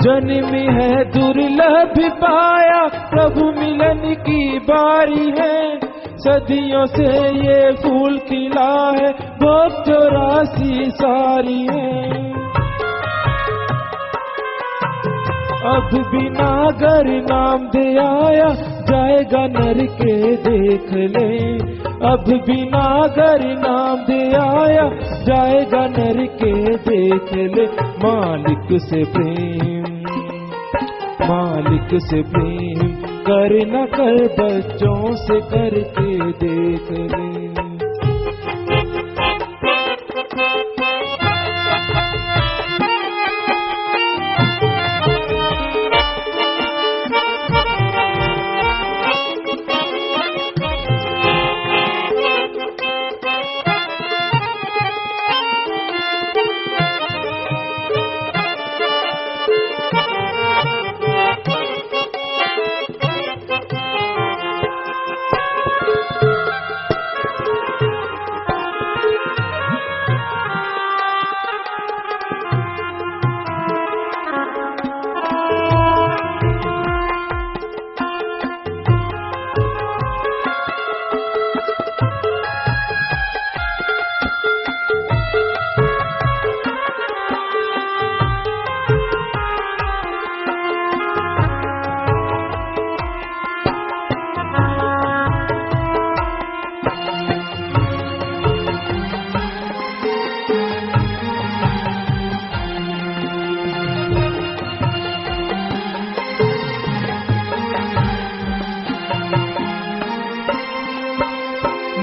Speaker 9: जन्म है दुर्लभ पाया, प्रभु मिलन की बारी है, सदियों से ये फूल खिला है, भोग 84 सारी है। अब बिना गर नाम दे आया, जाएगा नर के देख ले। अब बिना गर नाम दे आया, जाएगा नर के देख ले मालिक से प्रेम, मालिक से प्रेम कर न कर, बच्चों से करके देख ले।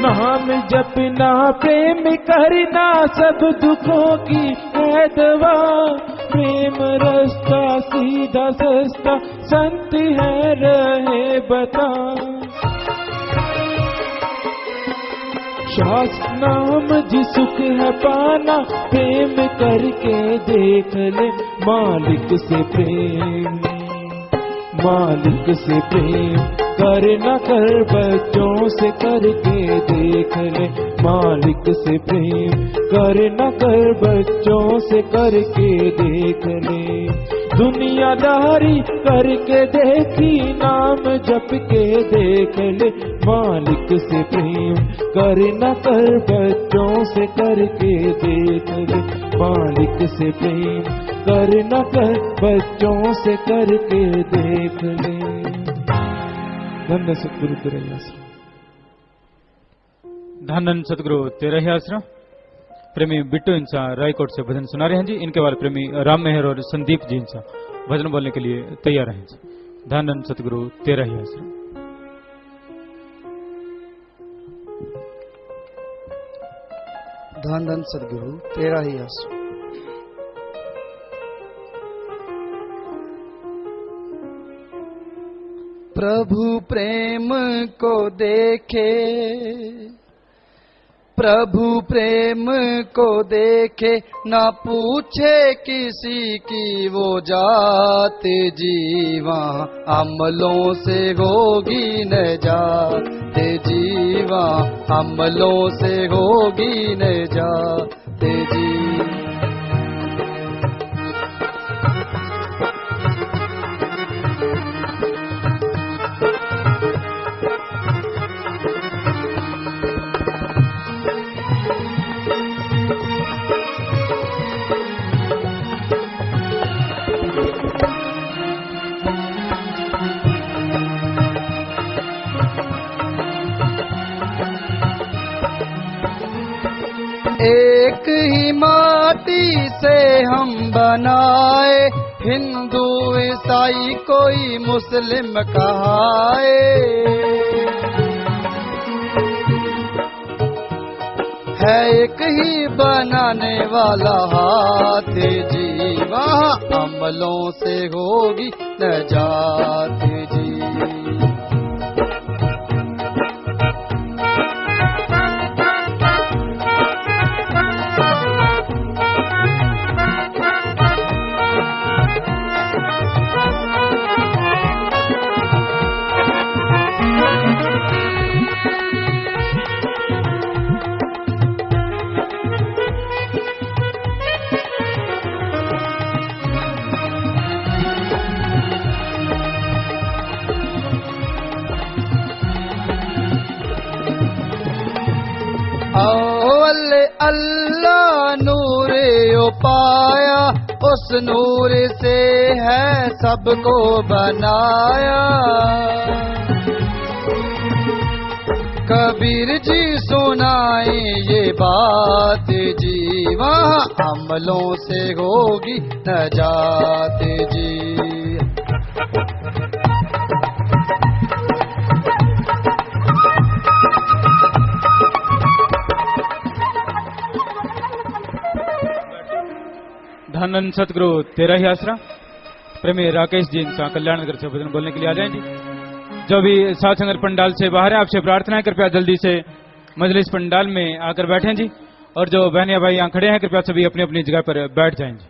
Speaker 9: नाम जपना प्रेम करना सब दुखों की है दवा। प्रेम रास्ता सीधा सस्ता संत है रहे बता। शास्त्र नाम जी सुख है पाना प्रेम करके देख ले मालिक से प्रेम। मालिक से प्रेम कर न कर बच्चों से करके देख ले मालिक से प्रेम कर न कर बच्चों से करके देख ले। दुनियादारी करके देखी नाम जप के देख ले मालिक से प्रेम कर न कर बच्चों से करके देख ले मालिक से प्रेम कर न कर बच्चों से करके देख ले। धन्य सतगुरु तेरा ही आश्रम।
Speaker 3: धन्य सतगुरु तेरा ही आश्रम। प्रेमी बिट्टू इंसा रायकोट से भजन सुना रहे हैं जी। इनके बाद प्रेमी राम मेहर और संदीप जी इंसा भजन बोलने के लिए तैयार हैं जी। धन्य सतगुरु तेरा ही आश्रम।
Speaker 2: धन धन सदगुरु तेरा ही आश्रम। प्रभु प्रेम को देखे, प्रभु प्रेम को देखे ना पूछे किसी की वो जात जीवा। अमलों से होगी न जात जीवा, अमलों से होगी न जात जी। एक ही माटी से हम बनाए, हिंदू ईसाई कोई मुस्लिम कहाए। है एक ही बनाने वाला हाथ जीवा, अमलों से होगी नजात जी। अल्लाह नूर पाया, उस नूर से है सबको बनाया। कबीर जी सुनाए ये बात जी, वहाँ अमलों से होगी नजात जी।
Speaker 3: धन सतगुरु तेरा ही आसरा। प्रेमी राकेश जी इंसा कल्याण नगर से भजन बोलने के लिए आ जाएं जी। जो भी साथ संगत पंडाल से बाहर है, आपसे प्रार्थना है कृपया जल्दी से मजलिस पंडाल में आकर बैठें जी। और जो बहनिया भाई यहाँ खड़े हैं कृपया सभी अपनी अपनी जगह पर बैठ जाएं जी।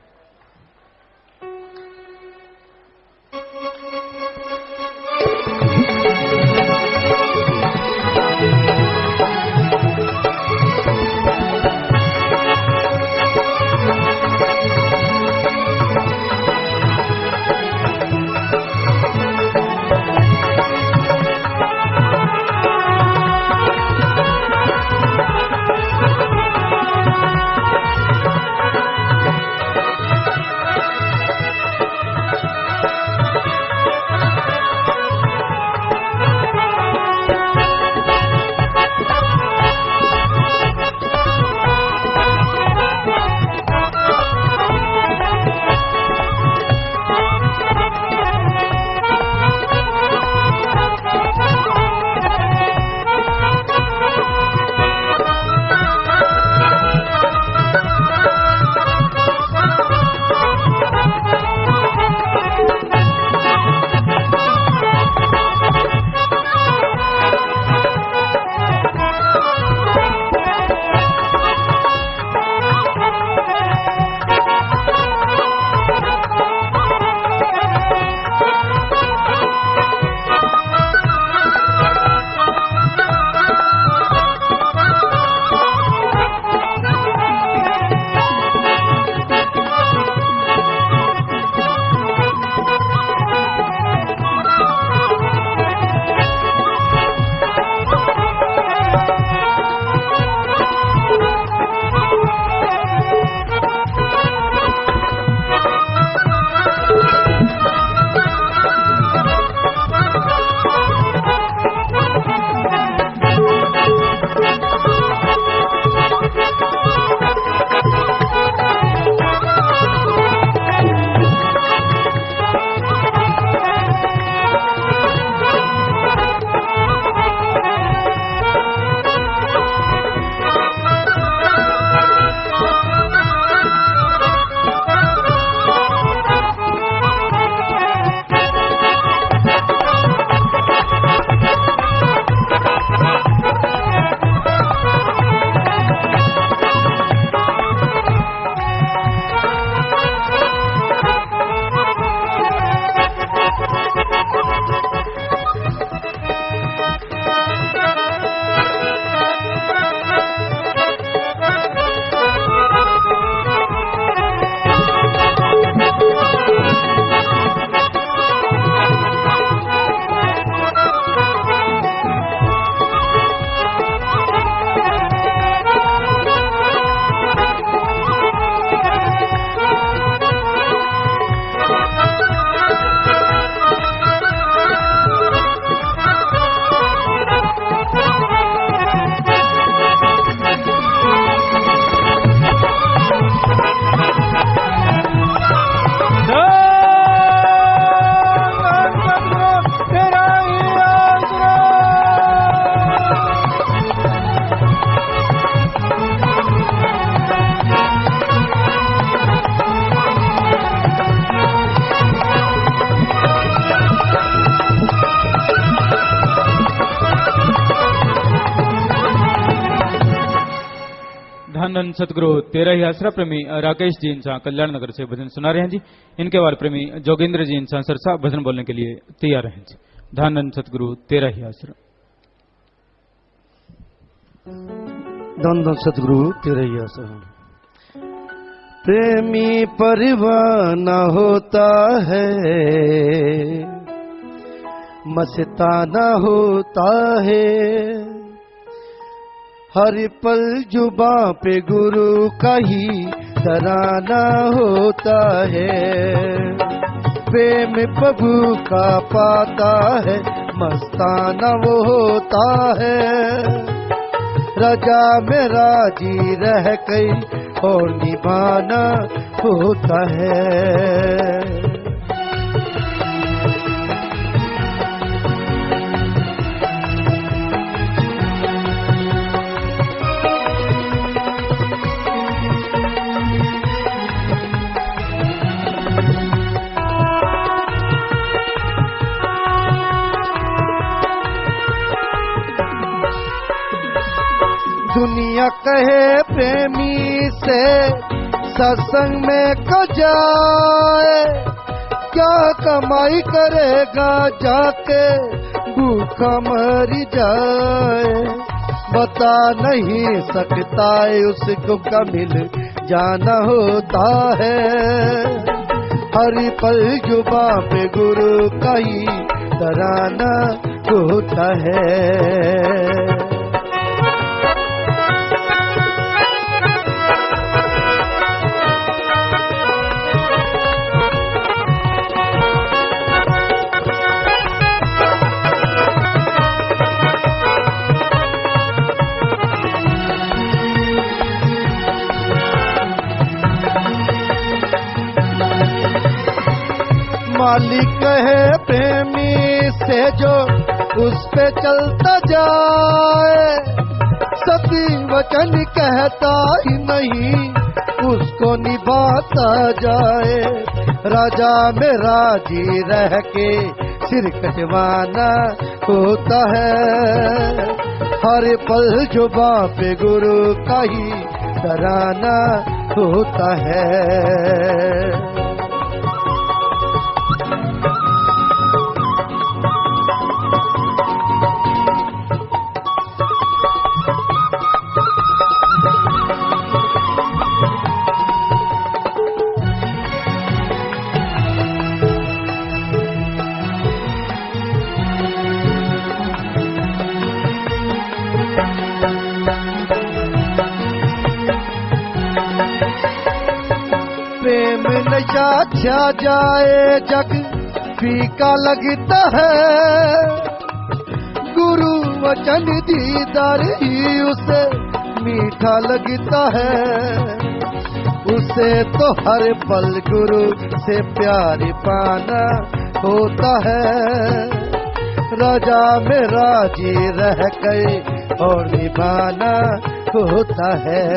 Speaker 3: धन धन सतगुरु तेरा ही आसरा प्रेमी राकेश जी इंसा कल्याण नगर से भजन सुना रहे हैं जी। इनके बाद प्रेमी जोगेंद्र जी इंसा सरसा भजन बोलने के लिए तैयार हैं जी। धन धन सतगुरु तेरा ही आसरा।
Speaker 10: धन धन सतगुरु तेरा ही आसरा। प्रेमी परवाना होता है, मस्ताना होता है, हर पल जुबां पे गुरु का ही तराना होता है। प्रेम प्रभु का पाता है, मस्ताना वो होता है, राजा में राजी रह गई और निभाना होता है। दुनिया कहे प्रेमी से सत्संग में को जाए, क्या कमाई करेगा जाके भूखा मर जाए। बता नहीं सकता उसको कब मिल जाना होता है, हर पल जुबां पे गुरु का ही तराना होता है। मालिक है प्रेमी से जो उस पे चलता जाए, सती वचन कहता ही नहीं उसको निभाता जाए। राजा में राजी रह के सिर कटवाना होता है, हर पल जुबां पे गुरु का ही तराना होता है। प्रेम नशा छा जाए जग फीका लगता है, गुरु वचन दीदार ही उसे मीठा लगता है। उसे तो हर पल गुरु से प्यार पाना होता है, राजा में राजी रह गए और निभाना होता है।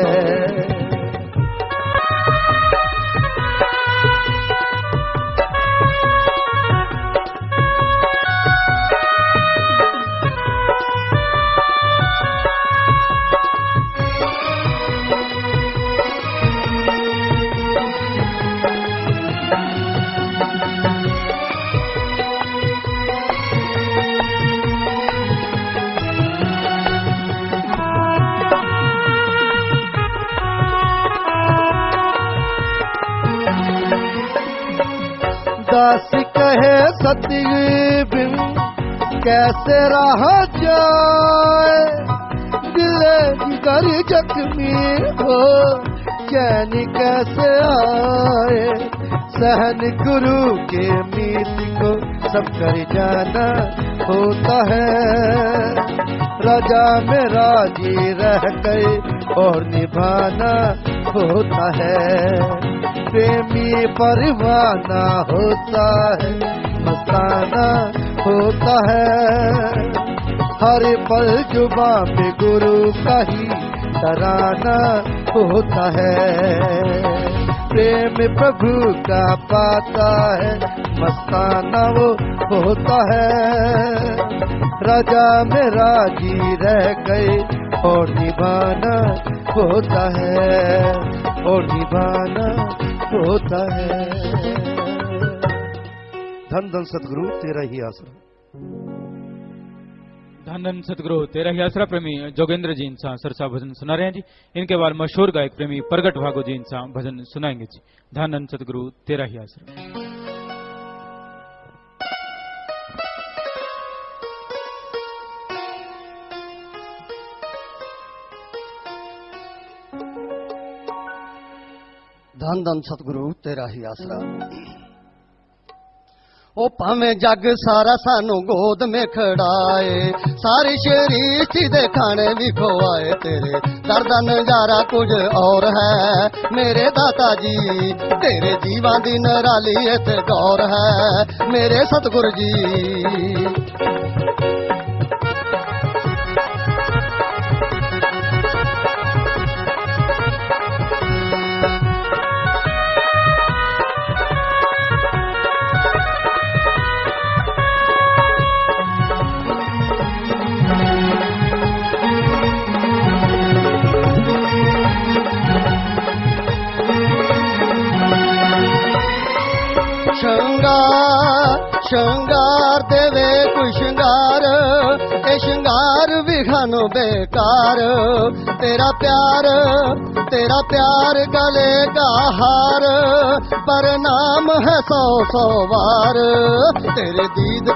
Speaker 10: दास कहे सती बिन कैसे रहा जाए, दिले जिगर जख्मी हो चैन कैसे आए। सहन गुरु के मीत को सब कर जाना होता है, राजा में राजी रह गए और निभाना होता है। प्रेमी परवाना होता है, मस्ताना होता है, हर पल जुबां पे गुरु का ही तराना होता है। प्रेम प्रभु का पाता है, मस्ताना वो होता है, राजा में राजी रह गए और निभाना होता है, और निभाना होता है। धन धन सतगुरु तेरा ही आसरा।
Speaker 3: धन धन सतगुरु तेरा ही आसरा प्रेमी जोगेंद्र जी इंसा सरसा भजन सुना रहे हैं जी। इनके बाद मशहूर गायक प्रेमी प्रगट भागो जी इंसा भजन सुनाएंगे जी। धन धन सतगुरु तेरा ही आसरा।
Speaker 10: धन धन सतगुरु तेरा ही आसरा। ओ भावें जग सारा सानू गोद में खड़ाए, सारे शरीर दे खाने भी खुआए, तेरे दर दा नजारा कुछ और है मेरे दाता जी। तेरे जीवां दी निराली इत्थे गौर है मेरे सतगुरु जी। श्रृंगार देवे कोई श्रृंगार, ए श्रृंगार विघन बेकार। तेरा प्यार गले का हार, पर नाम है 100 वार। तेरे दीद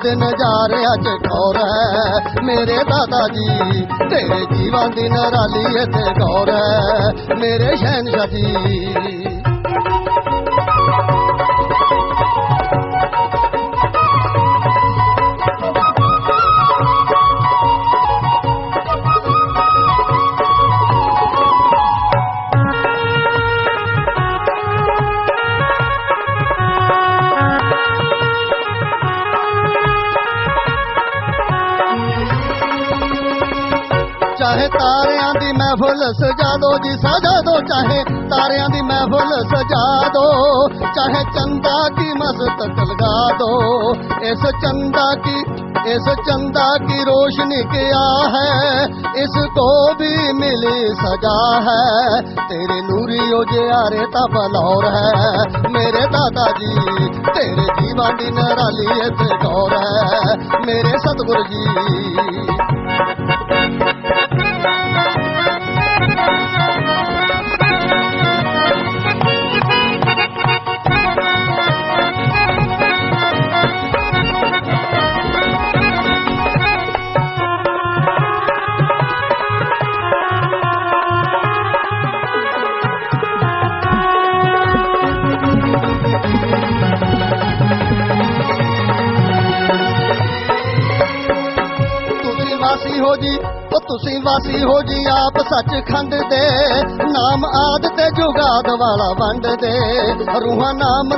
Speaker 10: दे नजारे अज ठौर है मेरे दादा जी। तेरे जीवां दी निराली इत्थे गौर है मेरे शहनशाह जी। चाहे तारियां दी महफिल सजा दो जी, सजा दो। चाहे तारियां दी महफिल सजा दो, चाहे चंदा की मस्तक लगा दो। इस चंदा की रोशनी क्या है, इसको भी मिली सजा है। तेरे नूरी उजियारे ता बलौर है मेरे दादाजी। तेरे जीवां दी निराली इत्थे गौर है मेरे सतगुरु जी। तुसी वासी हो जी आप सचखंड दे, नाम आद ते जुगाद वाला वंड दे। रूहां नाम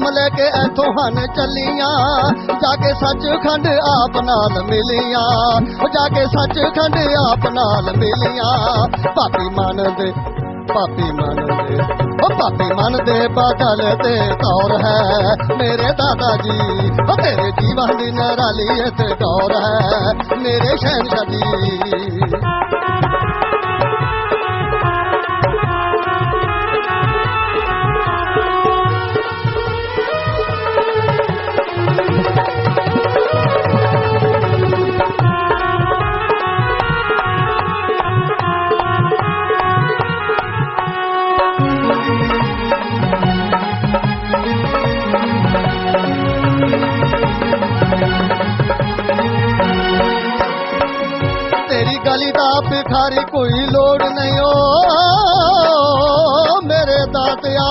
Speaker 10: लेके ऐथों हन चलियां, जाके सचखंड आप नाल मिलियां। जाके सचखंड आप नाल मिलियां। पापी मन दे बादल ते तौर है मेरे दादाजी। तेरे जीवन दी निराली इत्थे गौर है मेरे शहनशाह जी। गली दा भिखारी कोई लोड़ नहीं ओ मेरे दातिया।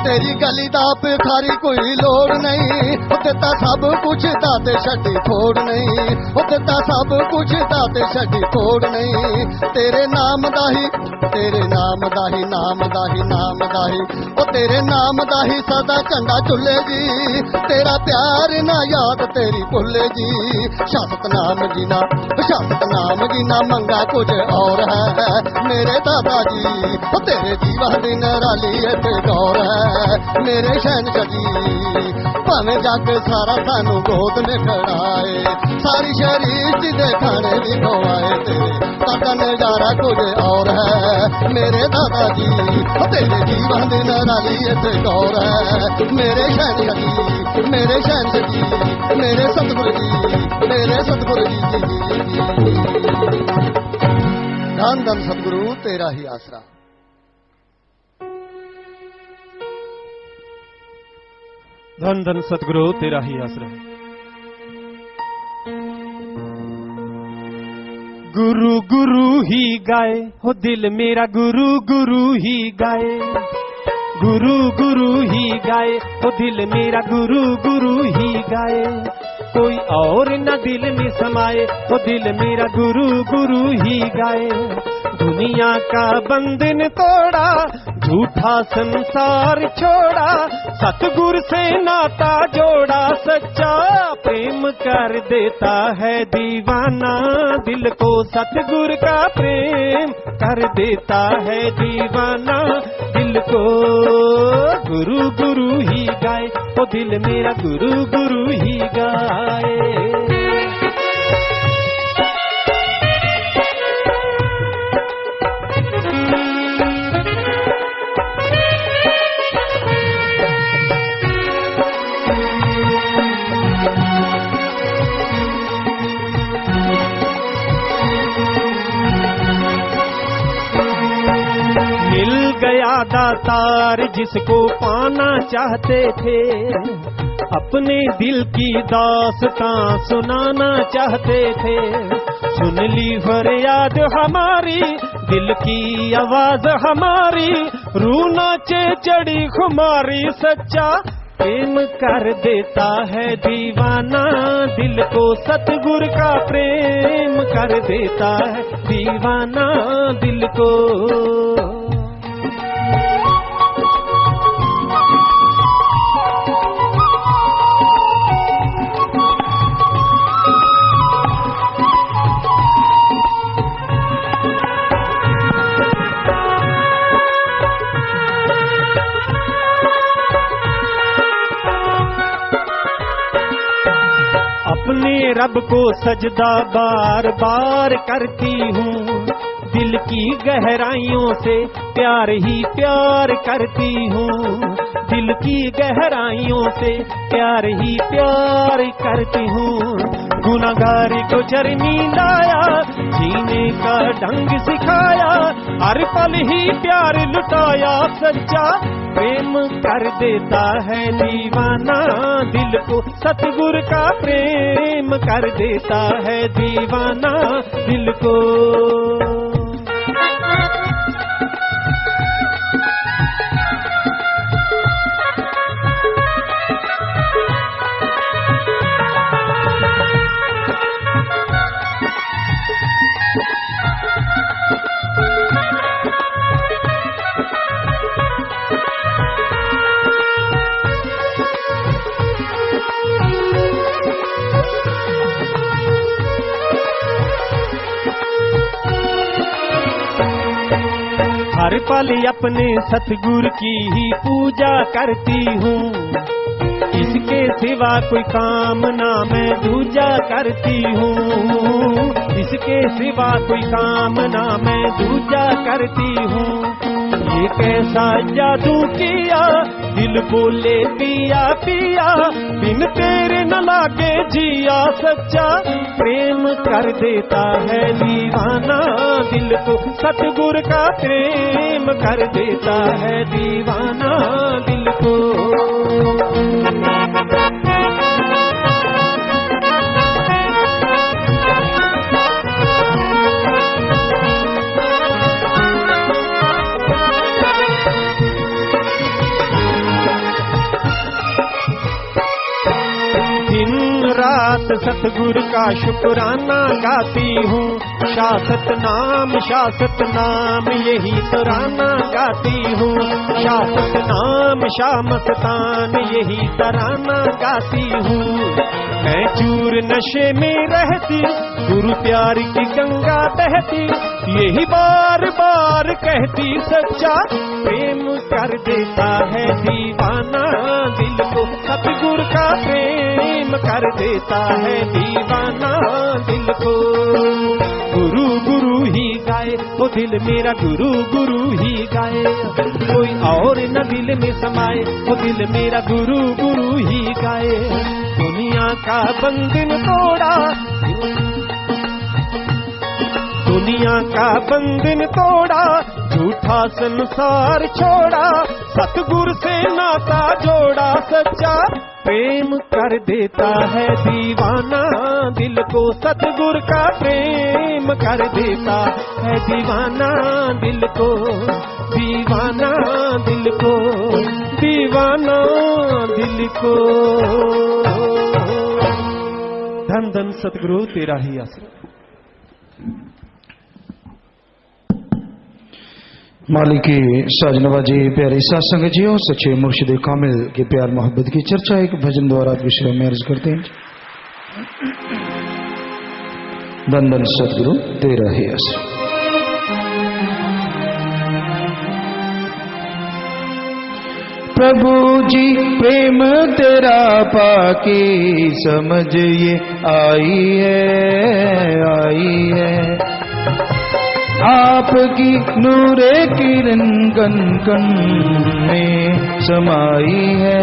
Speaker 10: तेरी गली दा भिखारी कोई लोड़ नहीं, दिता सब कुछ दाते छड्डी थोड़ नहीं। दिता सब कुछ दाते छड्डी थोड़ नहीं। तेरे नाम दा ही तेरे नाम दाही नाम दाही नाम दाही ओ तेरे नाम दाही सदा झंडा झुले जी तेरा प्यार ना याद तेरी भुले जी शासत नाम जीना मंगा कुछ और है मेरे दादा जी ओ तेरे जीवन दी निराली इत्थे गौर है मेरे शहनशाह जी भावें जग सारा सानू गोद में खड़ाए सारी शरीर दी खाने भी खवाए तेरे दादा नजारा कुछ और है मेरे दादा जी ओ तेरे जीवन दी निराली इत्थे गौर है मेरे शहनशाह जी मेरे सतगुरु जी धन धन सतगुरु तेरा ही आसरा।
Speaker 6: धन धन सतगुरु तेरा ही आसरा। गुरु गुरु ही गाए हो दिल मेरा गुरु गुरु ही गाए गुरु गुरु ही गाए हो दिल मेरा गुरु गुरु ही गाए कोई और न दिल में समाए वो दिल मेरा गुरु गुरु ही गाए दुनिया का बंधन तोड़ा झूठा संसार छोड़ा सतगुरु से नाता जोड़ा सच्चा प्रेम कर देता है दीवाना दिल को सतगुरु का प्रेम कर देता है दीवाना दिल को गुरु गुरु ही गाए वो दिल मेरा गुरु गुरु ही गाए। दातार जिसको पाना चाहते थे अपने दिल की दास्तां सुनाना चाहते थे सुन ली फरियाद हमारी दिल की आवाज हमारी रूह नाचे चढ़ी खुमारी सच्चा प्रेम कर देता है दीवाना दिल को सतगुरु का प्रेम कर देता है दीवाना दिल को। अपने रब को सजदा बार बार करती हूँ दिल की गहराइयों से प्यार ही प्यार करती हूँ दिल की गहराइयों से प्यार ही प्यार करती हूँ गुनाहगारी को शर्मिंदाया जीने का ढंग सिखाया हर पल ही प्यार लुटाया सच्चा प्रेम कर देता है दीवाना दिल को सतगुरु का प्रेम कर देता है दीवाना दिल को। हर पल अपने सतगुरु की ही पूजा करती हूँ इसके सिवा कोई काम ना मैं दूजा करती हूँ इसके सिवा कोई काम ना मैं दूजा करती हूँ ये कैसा जादू किया दिल बोले पिया पिया बिन तेरे न लागे जिया सच्चा प्रेम कर देता है दीवाना दिल को सतगुरु का प्रेम कर देता है दीवाना दिल को। दास सतगुरु का शुक्राना गाती हूँ। शासत नाम यही तराना गाती हूँ। शासत नाम शाह मस्तान यही तराना गाती हूँ। मैं चूर नशे में रहती, गुरु प्यार की गंगा बहती, यही बार बार कहती सच्चा प्रेम कर देता है दीवाना दिल को। सतगुरु का प्रेम कर देता है दीवाना दिल को। गुरु गुरु ही गाए वो दिल मेरा, गुरु गुरु ही गाए, कोई और न दिल में समाए वो दिल मेरा, गुरु गुरु ही गाए। दुनिया का बंधन तोड़ा, दुनिया का बंधन तोड़ा, झूठा संसार छोड़ा, सतगुरु से नाता जोड़ा। सच्चा प्रेम कर देता है दीवाना दिल को। सतगुरु का प्रेम कर देता है दीवाना दिल को, दीवाना दिल को, दीवाना दिल को। धन धन सतगुरु तेरा ही आश्रय।
Speaker 5: मालिकी साजनवाजी प्यारे सत्संग जियो, सच्चे मुर्शिद कामिल के प्यार मोहब्बत की चर्चा एक भजन द्वारा विषय में अर्ज करते हैं। धन धन सतगुरु तेरा ही आश्रय। प्रभु जी प्रेम तेरा पाके समझ ये आई है आपकी नूरे किरण कन कन में समाई है।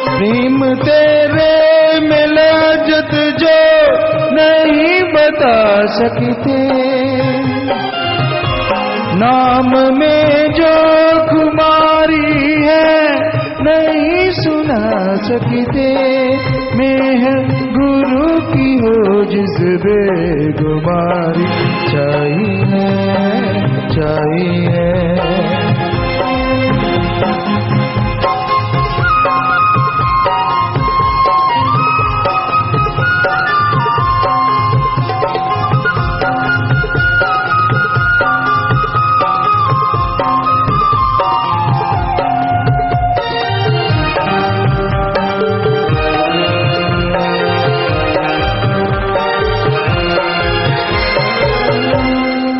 Speaker 5: प्रेम तेरे में लज्जत जो नहीं बता सकते, नाम में जो खुमारी है नहीं सुना सकते। मैं गुरु की हो जिस बेगुमारी चाहिए।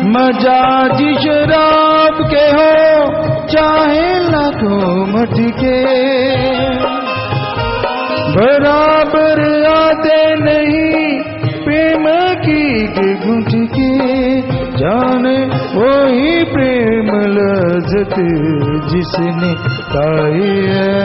Speaker 5: मजाजी शराब के हो चाहे लाखों मटके, बराबर आते नहीं प्रेम की गुटके। जाने वही प्रेम लज्जत जिसने पाई है।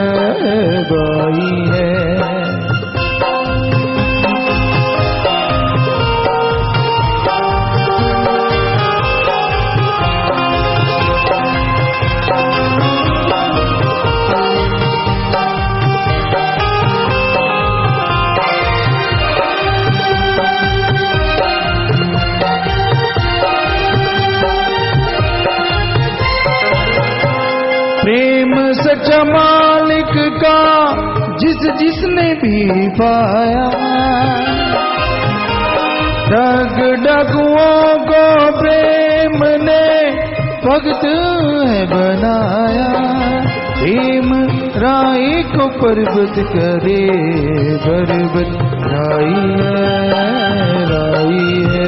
Speaker 5: प्रेम सच्चा मालिक का जिसने भी पाया, ठग डाकुओं को प्रेम ने भक्त है बनाया। प्रेम राई को पर्वत करे, पर्वत राई है।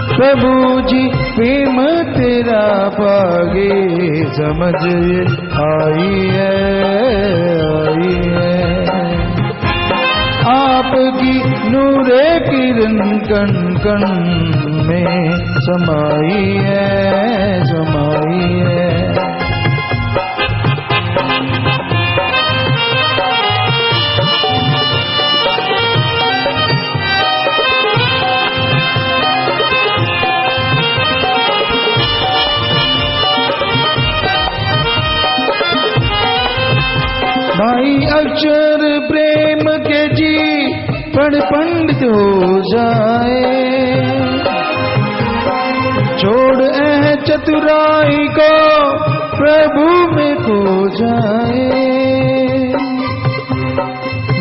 Speaker 5: प्रभु जी प्रेम तेरा पागे समझ आई है। आपकी नूरे किरण कण कण में समाई है। भाई अक्षर प्रेम के जी पढ़ पंडित हो जाए, छोड़ चतुराई को प्रभु में खो जाए।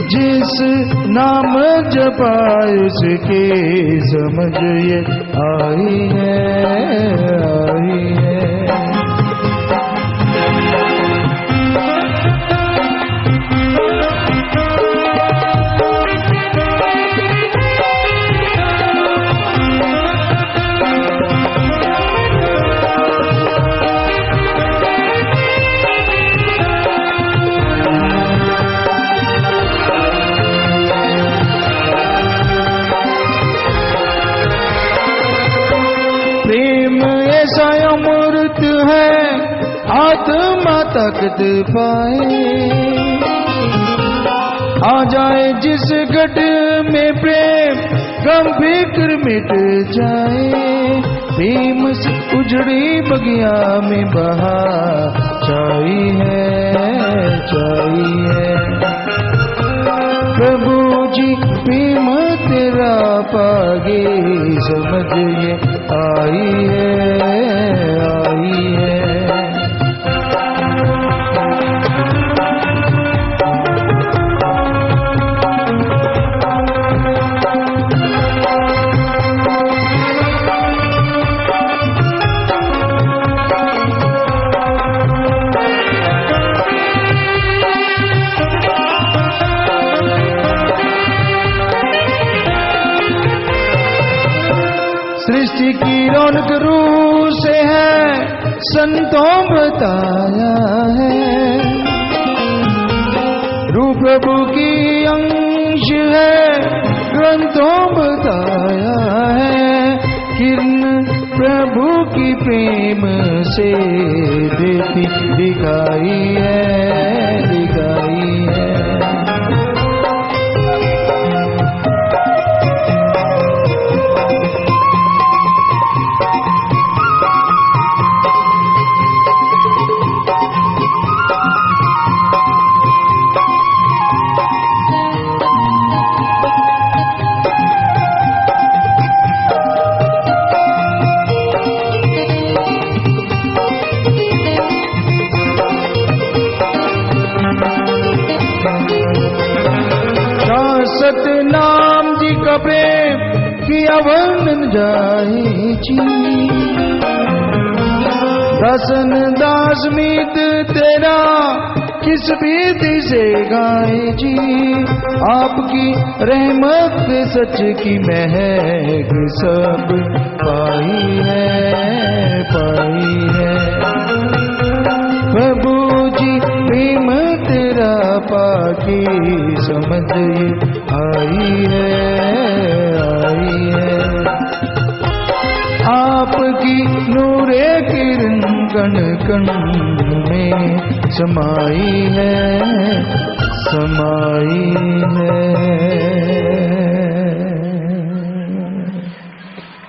Speaker 5: जिस नाम जपा उसके समझ ये आई है। ऐसा अमृत है आत्मा ताकत पाए, आ जाए जिस घट में प्रेम गम फिक्र मिट जाए। प्रेम से उजड़ी बगिया में बहा चाहिए। प्रभु जी प्रेम तेरा पागे समझ ये आई है। सृष्टि की रौनक रूह से है संतों बताया है, रूह प्रभु की अंश है ग्रंथों बताया है। किरण प्रभु की प्रेम से देती दिखाई है। सतनाम जी का प्रेम किया वर्णन जाए जी, दासन दास मीत तेरा किस बीती से गाए जी। आपकी रहमत सच की महक सब पाई है। प्रभु जी प्रेम तेरा पाकी समझ आई है। आपकी नूरे किरण कण कण में समाई है।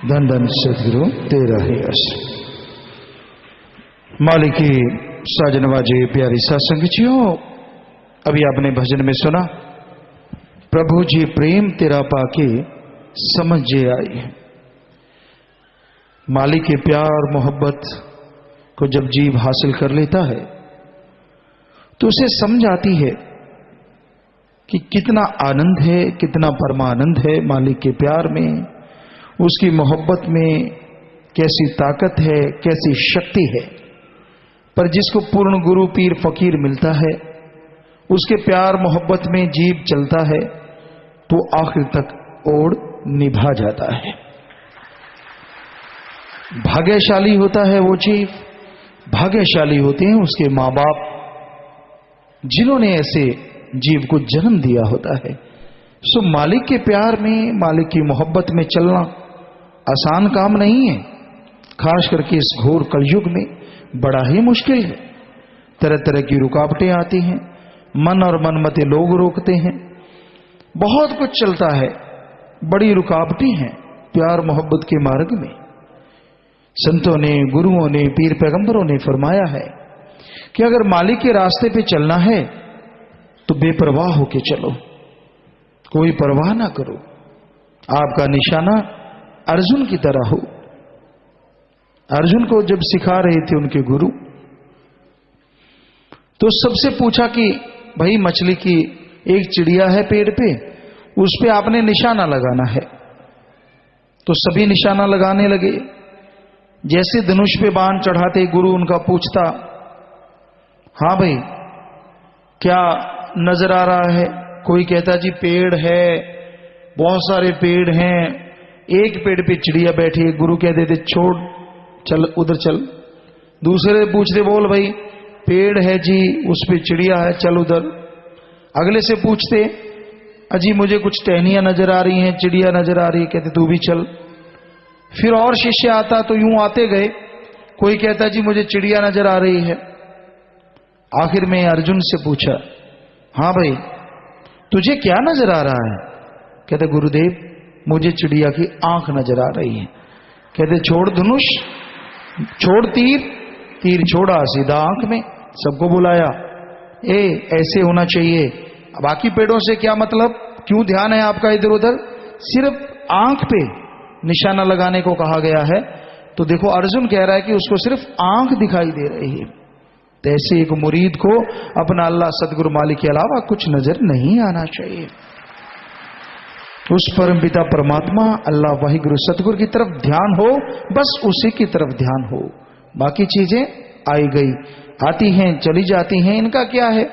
Speaker 5: धन धन सदगुरु तेरा ही यश। मालिकी साजनवाजी प्यारी सत्संगचियों, अभी आपने भजन में सुना प्रभु जी प्रेम तेरा पाके समझ आई। मालिक के प्यार मोहब्बत को जब जीव हासिल कर लेता है तो उसे समझ आती है कि कितना आनंद है, कितना परमानंद है मालिक के प्यार में, उसकी मोहब्बत में कैसी ताकत है, कैसी शक्ति है। पर जिसको पूर्ण गुरु पीर फकीर मिलता है, उसके प्यार मोहब्बत में जीव चलता है तो आखिर तक ओढ़ निभा जाता है। भाग्यशाली होता है वो जीव, भाग्यशाली होते हैं उसके माँ बाप जिन्होंने ऐसे जीव को जन्म दिया होता है। सो मालिक के प्यार में, मालिक की मोहब्बत में चलना आसान काम नहीं है, खास करके इस घोर कलयुग में बड़ा ही मुश्किल है। तरह तरह की रुकावटें आती हैं, मन और मनमते लोग रोकते हैं, बहुत कुछ चलता है, बड़ी रुकावटें हैं प्यार मोहब्बत के मार्ग में। संतों ने, गुरुओं ने, पीर पैगंबरों ने फरमाया है कि अगर मालिक के रास्ते पे चलना है तो बेपरवाह होके चलो, कोई परवाह ना करो। आपका निशाना अर्जुन की तरह हो। अर्जुन को जब सिखा रहे थे उनके गुरु, तो सबसे पूछा कि भाई मछली की एक चिड़िया है पेड़ पे, उस पे आपने निशाना लगाना है। तो सभी निशाना लगाने लगे। जैसे धनुष पे बाण चढ़ाते गुरु उनका पूछता, हाँ भाई क्या नजर आ रहा है? कोई कहता जी पेड़ है, बहुत सारे पेड़ हैं, एक पेड़ पे चिड़िया बैठी है। गुरु कह देते छोड़, चल उधर चल। दूसरे पूछते, बोल भाई पेड़ है जी, उस पे चिड़िया है, चल उधर। अगले से पूछते, अजी मुझे कुछ टहनियां नजर आ रही हैं, चिड़िया नजर आ रही है। कहते तू भी चल। फिर और शिष्य आता तो यूं आते गए। कोई कहता जी मुझे चिड़िया नजर आ रही है। आखिर में अर्जुन से पूछा, हाँ भाई तुझे क्या नजर आ रहा है? कहते गुरुदेव मुझे चिड़िया की आंख नजर आ रही है। कहते छोड़ धनुष, छोड़ तीर, तीर छोड़ा सीधा आंख में। सबको बुलाया, ऐसे होना चाहिए। बाकी पेड़ों से क्या मतलब, क्यों ध्यान है आपका इधर उधर? सिर्फ आंख पे निशाना लगाने को कहा गया है। तो देखो अर्जुन कह रहा है कि उसको सिर्फ आंख दिखाई दे रही है। तो ऐसे एक मुरीद को अपना अल्लाह सदगुरु मालिक के अलावा कुछ नजर नहीं आना चाहिए। उस परम पिता परमात्मा अल्लाह वही गुरु सतगुरु की तरफ ध्यान हो, बस उसी की तरफ ध्यान हो। बाकी चीजें आई गई आती हैं चली जाती हैं, इनका क्या है?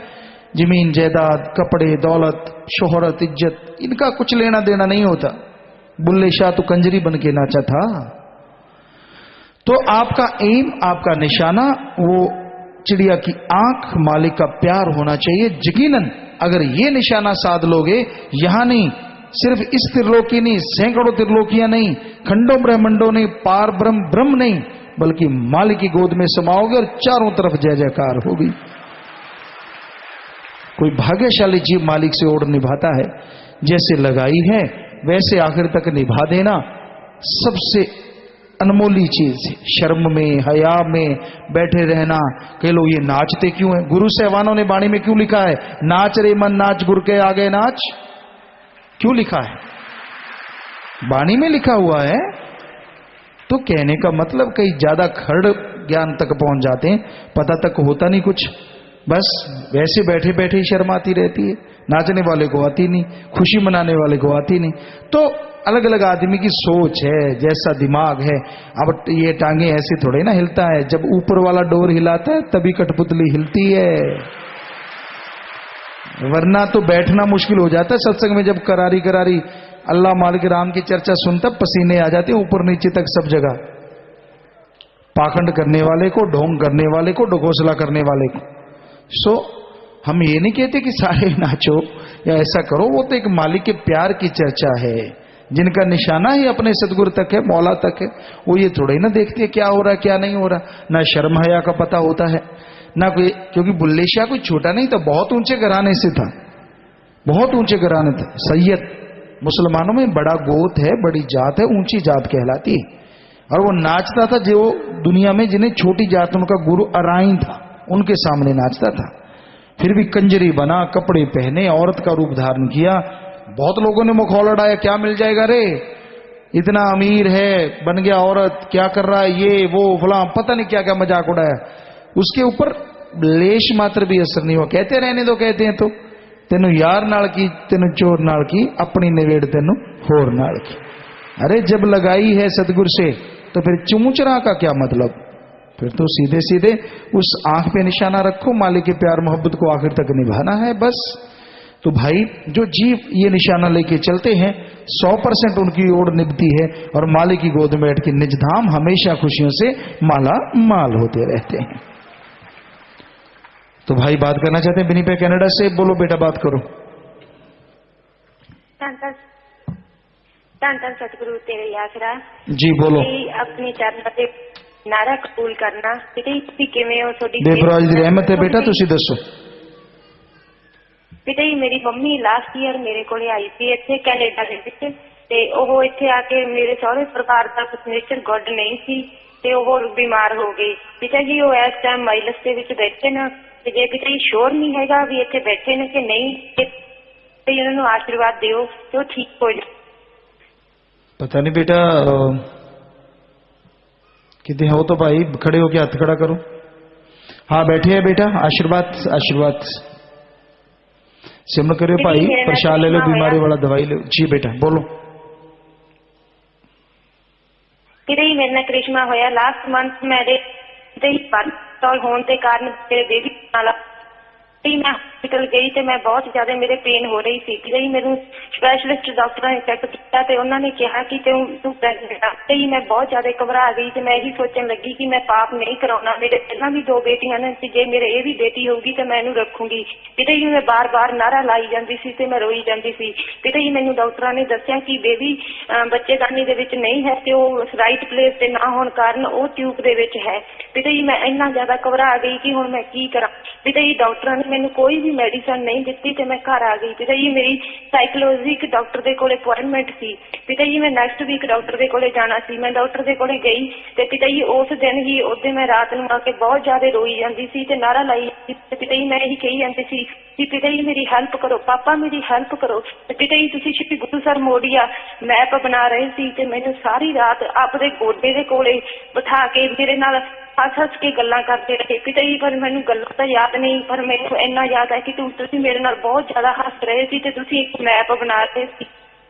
Speaker 5: जमीन जायदाद, कपड़े, दौलत, शोहरत, इज्जत, इनका कुछ लेना देना नहीं होता। बुल्ले शाह तो कंजरी बन के नाचा था। तो आपका एम, आपका निशाना वो चिड़िया की आंख, मालिक का प्यार होना चाहिए। यकीनन अगर ये निशाना साध लोगे, यहां नहीं, सिर्फ इस त्रिलोकी नहीं, सैकड़ों त्रिलोकियां नहीं, खंडों ब्रह्मंडों नहीं, पार ब्रह्म ब्रह्म नहीं, बल्कि मालिक की गोद में समाओगे और चारों तरफ जय जयकार होगी। कोई भाग्यशाली जीव मालिक से ओर निभाता है, जैसे लगाई है वैसे आखिर तक निभा देना सबसे अनमोली चीज है। शर्म में, हया में बैठे रहना। कई लोग ये नाचते क्यों है? गुरु साहबानों ने बाणी में क्यों लिखा है, नाच रे मन नाच गुरु के आगे नाच? क्यों लिखा है? बाणी में लिखा हुआ है। तो कहने का मतलब कई ज्यादा खड़ ज्ञान तक पहुंच जाते हैं, पता तक होता नहीं कुछ, बस वैसे बैठे बैठे ही शर्म आती रहती है। नाचने वाले को आती नहीं, खुशी मनाने वाले को आती नहीं। तो अलग अलग आदमी की सोच है, जैसा दिमाग है। अब ये टांगे ऐसे थोड़े ना हिलता है, जब ऊपर वाला डोर हिलाता है तभी कठपुतली हिलती है, वरना तो बैठना मुश्किल हो जाता है। सत्संग में जब करारी करारी अल्लाह मालिक राम की चर्चा सुनता पसीने आ जाते ऊपर नीचे तक सब जगह। पाखंड करने वाले को, ढोंग करने वाले को, डोकोसला करने वाले को। सो हम ये नहीं कहते कि सारे नाचो या ऐसा करो, वो तो एक मालिक के प्यार की चर्चा है। जिनका निशाना ही अपने सदगुरु तक है, मौला तक है, वो ये थोड़े ना देखते क्या हो रहा है क्या नहीं हो रहा। ना शर्म हया का पता होता है ना कोई, क्योंकि बुल्ले शाह कोई छोटा नहीं था, बहुत ऊंचे घराने से था, बहुत ऊंचे घराने था। सैयद मुसलमानों में बड़ा गोत है, बड़ी जात है, ऊंची जात कहलाती है। और वो नाचता था जो दुनिया में जिन्हें छोटी जात, उनका गुरु अराइन था, उनके सामने नाचता था। फिर भी कंजरी बना, कपड़े पहने, औरत का रूप धारण किया। बहुत लोगों ने मखौल उड़ाया, क्या मिल जाएगा रे, इतना अमीर है, बन गया औरत, क्या कर रहा है ये वो फला, पता नहीं क्या क्या मजाक उड़ाया। उसके ऊपर लेश मात्र भी असर नहीं हुआ। कहते रहने दो, कहते हैं तो तेनू यार नाल की, तेनू चोर नाल की, अपनी निवेड़ तेनू होर नाल की। अरे जब लगाई है सतगुरु से तो फिर चूंचरा का क्या मतलब? फिर तो सीधे सीधे उस आंख पे निशाना रखो, मालिक के प्यार मोहब्बत को आखिर तक निभाना है बस। तो भाई जो जीव ये निशाना लेके चलते हैं 100% उनकी ओर निभती है और मालिक की गोद में बैठ के निज धाम हमेशा खुशियों से माला माल होते रहते हैं। तो भाई बात करना चाहते हैं विनिपेग कनाडा से, बोलो बेटा बात करो।
Speaker 11: धन सतगुरु तेरे आसरा
Speaker 5: जी बोलो।
Speaker 11: अपने चरण ते नारा कबूल करना पिता किवें हो थोड़ी
Speaker 5: देवराज दी रहमत है बेटा, तुसी दसो।
Speaker 11: पिता जी मेरी मम्मी लास्ट ईयर मेरे कोले आई सी इत्थे कैनेडा दे विच, ते ओह इत्थे आके मेरे सहुरे परिवार दा कुछ नेचर गुड नहीं सी ते ओह बीमार हो गई। पिता जी वो इस टाइम माइलस दे विच बैठे ना, ਤੇ ਜੇ ਕਿਤੇ ਸ਼ੋਰ ਨਹੀਂ ਹੈਗਾ ਵੀ ਇੱਥੇ ਬੈਠੇ ਨੇ ਕਿ ਨਹੀਂ ਤੇ ਇਹਨਾਂ ਨੂੰ ਆਸ਼ੀਰਵਾਦ ਦਿਓ ਤੇ ਉਹ ਠੀਕ ਹੋ ਜਾਣ।
Speaker 5: पता नहीं बेटा कितने हो तो भाई खड़े होके हाथ खड़ा करो। हाँ बैठे हैं बेटा, आशीर्वाद आशीर्वाद सिमरन करियो भाई, प्रसाद ले लो, बीमारी वाला दवाई लो। जी बेटा बोलो।
Speaker 11: ਕਿਤੇ ਹੀ ਮੇਰੇ ਨਾਲ ਕ੍ਰਿਸ਼ਮਾ ਹੋਇਆ ਲਾਸਟ ਮੰਥ ਮੇਰੇ ਤੇ ਹੀ ਪਰਸਟੋਲ ਹੋਣ ਦੇ ਕਾਰਨ ਮੇਰੇ ਬੇਬੀ ਨਾਲ मैं हॉस्पिटल गई तो मैं बहुत ज्यादा मेरे पेन हो रही थी। कि मैनू स्पैशलिस्ट डॉक्टर ने चेक किया तो उन्होंने कहा कि तू प्रेगनेंट है। मैं बहुत ज्यादा घबरा गई तो मैं यही सोचने लगी कि मैं पाप नहीं कराना। मेरे पहला भी 2 बेटियां ने, जे मेरे ये भी बेटी होगी तो मैं इनू रखूंगी। किते ही मैं बार बार नारा लाई जाती सी ते मैं रोई जाती सी। किते ही मैनू डॉक्टरां ने दस्सिया कि बेबी बच्चेदानी दे विच नहीं है ते ओह राइट प्लेस ते ना होने कारण ओह ट्यूब दे विच है। किते ही मैं इन्ना ज्यादा घबरा गई कि हुण मैं की करा। किते ही डॉक्टरां ने मैनू कोई भी मेडिसिन नहीं दी तो मैं घर आ गई। पिता जी मेरी साइकोलॉजिक डॉक्टर के कोले अपॉइंटमेंट सी। पिता जी मैं नैक्सट वीक डॉक्टर के कोले जाना सी। मैं डॉक्टर के कोले गई तो पिता जी उस दिन ही उस मैं रात में आके बहुत ज्यादा रोई जाती सी ते नारा लाई। पिता जी मैं यही कही जाती सी कि पिता जी मेरी हेल्प करो, पापा मेरी हेल्प करो। पिता जी तुसी श्री गुरु सर मोडिया मैप बना रहे सी ते मैनू सारी रात अपने गोडे के कोले बिठा के मेरे नाल हस हस के गल्लां करते रहे। पिता जी पर मैनू गल्लां तो याद नहीं, पर मैनू इन्ना याद है कि तुसीं मेरे नाल बहुत ज्यादा हस रहे सी ते तुसीं एक मैप बना रहे सी।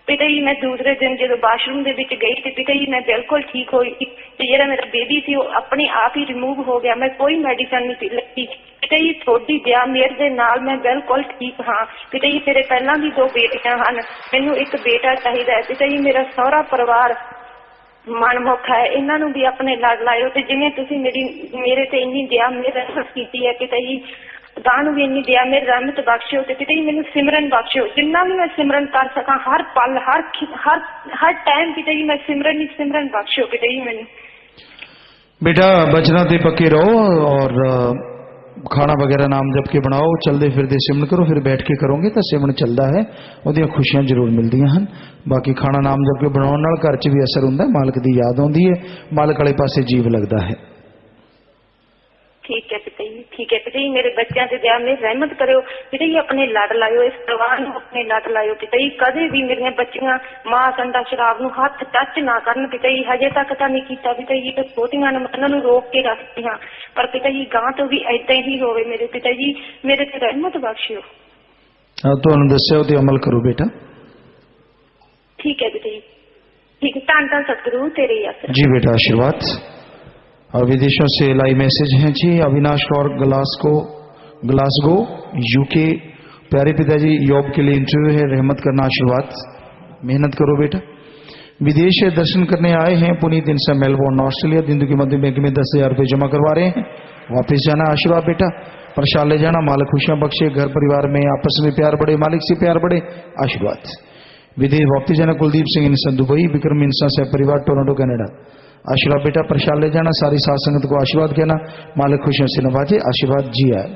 Speaker 11: पिता जी मैं दूसरे दिन जो बाथरूम दे विच गई तो पिता जी मैं बिल्कुल ठीक होई ते जिहड़ा मेरा बेबी सी वो अपने आप ही रिमूव हो गया। मैं कोई मेडिसिन नहीं लगी। पिता जी थोड़ी दया मेरे दे नाल मैं बिल्कुल ठीक हाँ। पिता जी मेरे पहला भी 2 बेटियां हैं, मैनू एक बेटा चाहिए। पिता जी मेरा सहुरा परिवार मनमुख है, इन्हों भी अपने लड़ लाओ तो जिवें तुसीं मेरे ते इन्नी दया मेरे की है। पिता जी गां भी इन्नी दया मेरी रहमत बख्शो तो पिता जी मैनू सिमरन बख्शो, जिन्ना भी मैं सिमरन कर सका हर पल हर टाइम। पिता जी मैं सिमरन ही सिमरन बख्शो। पिता जी मैनू
Speaker 5: बेटा बचना ते पक्के रहो और खाना वगैरह नाम जप के बनाओ, चलते फिरते सिमरन करो, फिर बैठ के करोगे तो सिमरन चलता है, उहदियां खुशियां जरूर मिलदियां हैं। बाकी खाना नाम जप के बनाने नाल घर च भी असर हुंदा है, मालक दी याद आउंदी है, मालक वाले पासे जीव लगता है।
Speaker 11: ठीक है पिता जी, ठीक है पिता जी मेरे बच्चों से दया मेरी रहमत करो। पिता जी अपने लड़ लाओ, इस परिवार में अपने लड़ लाओ। पिता जी कदे भी मेरिया बच्चियां मांस अंडा शराब नूं हथ टच ना करन। पिता जी हजे तक तो नहीं किया। पिता जी तो छोटियां ने उन्होंने रोक के रखती हाँ, पर पिता जी गां तो भी ऐदा ही होवे। मेरे पिता जी मेरे ते रहमत बख्शियो।
Speaker 5: तुहानूं दस्सिया ते अमल करो बेटा।
Speaker 11: ठीक है पिता जी, ठीक है। धन धन सतगुरु तेरे ही आसरे।
Speaker 5: जी बेटा आशीर्वाद। और विदेशों से लाइव मैसेज हैं जी, अविनाश और ग्लासगो यूके। प्यारे पिताजी योग के लिए इंटरव्यू है, रहमत करना आशीर्वाद, मेहनत करो बेटा। विदेश से दर्शन करने आए हैं पुनीत इनसे मेलबोर्न ऑस्ट्रेलिया, दिंदू की मध्य बैंक में 10,000 रुपये जमा करवा रहे हैं, वापस जाना आशीर्वाद बेटा। प्रसाद ले जाना, मालिक खुशियां बख्शे, घर परिवार में आपस में प्यार बढ़े, मालिक से प्यार बढ़े आशीर्वाद। विदेश वापस जाना कुलदीप सिंह इंसान दुबई, विक्रम इंसान से परिवार टोरंटो कनाडा आशीर्वाद बेटा। प्रसाद ले जाना, सारी साथ संगत को आशीर्वाद कहना, मालिक खुशियों से नवाजे आशीर्वाद। जी आए।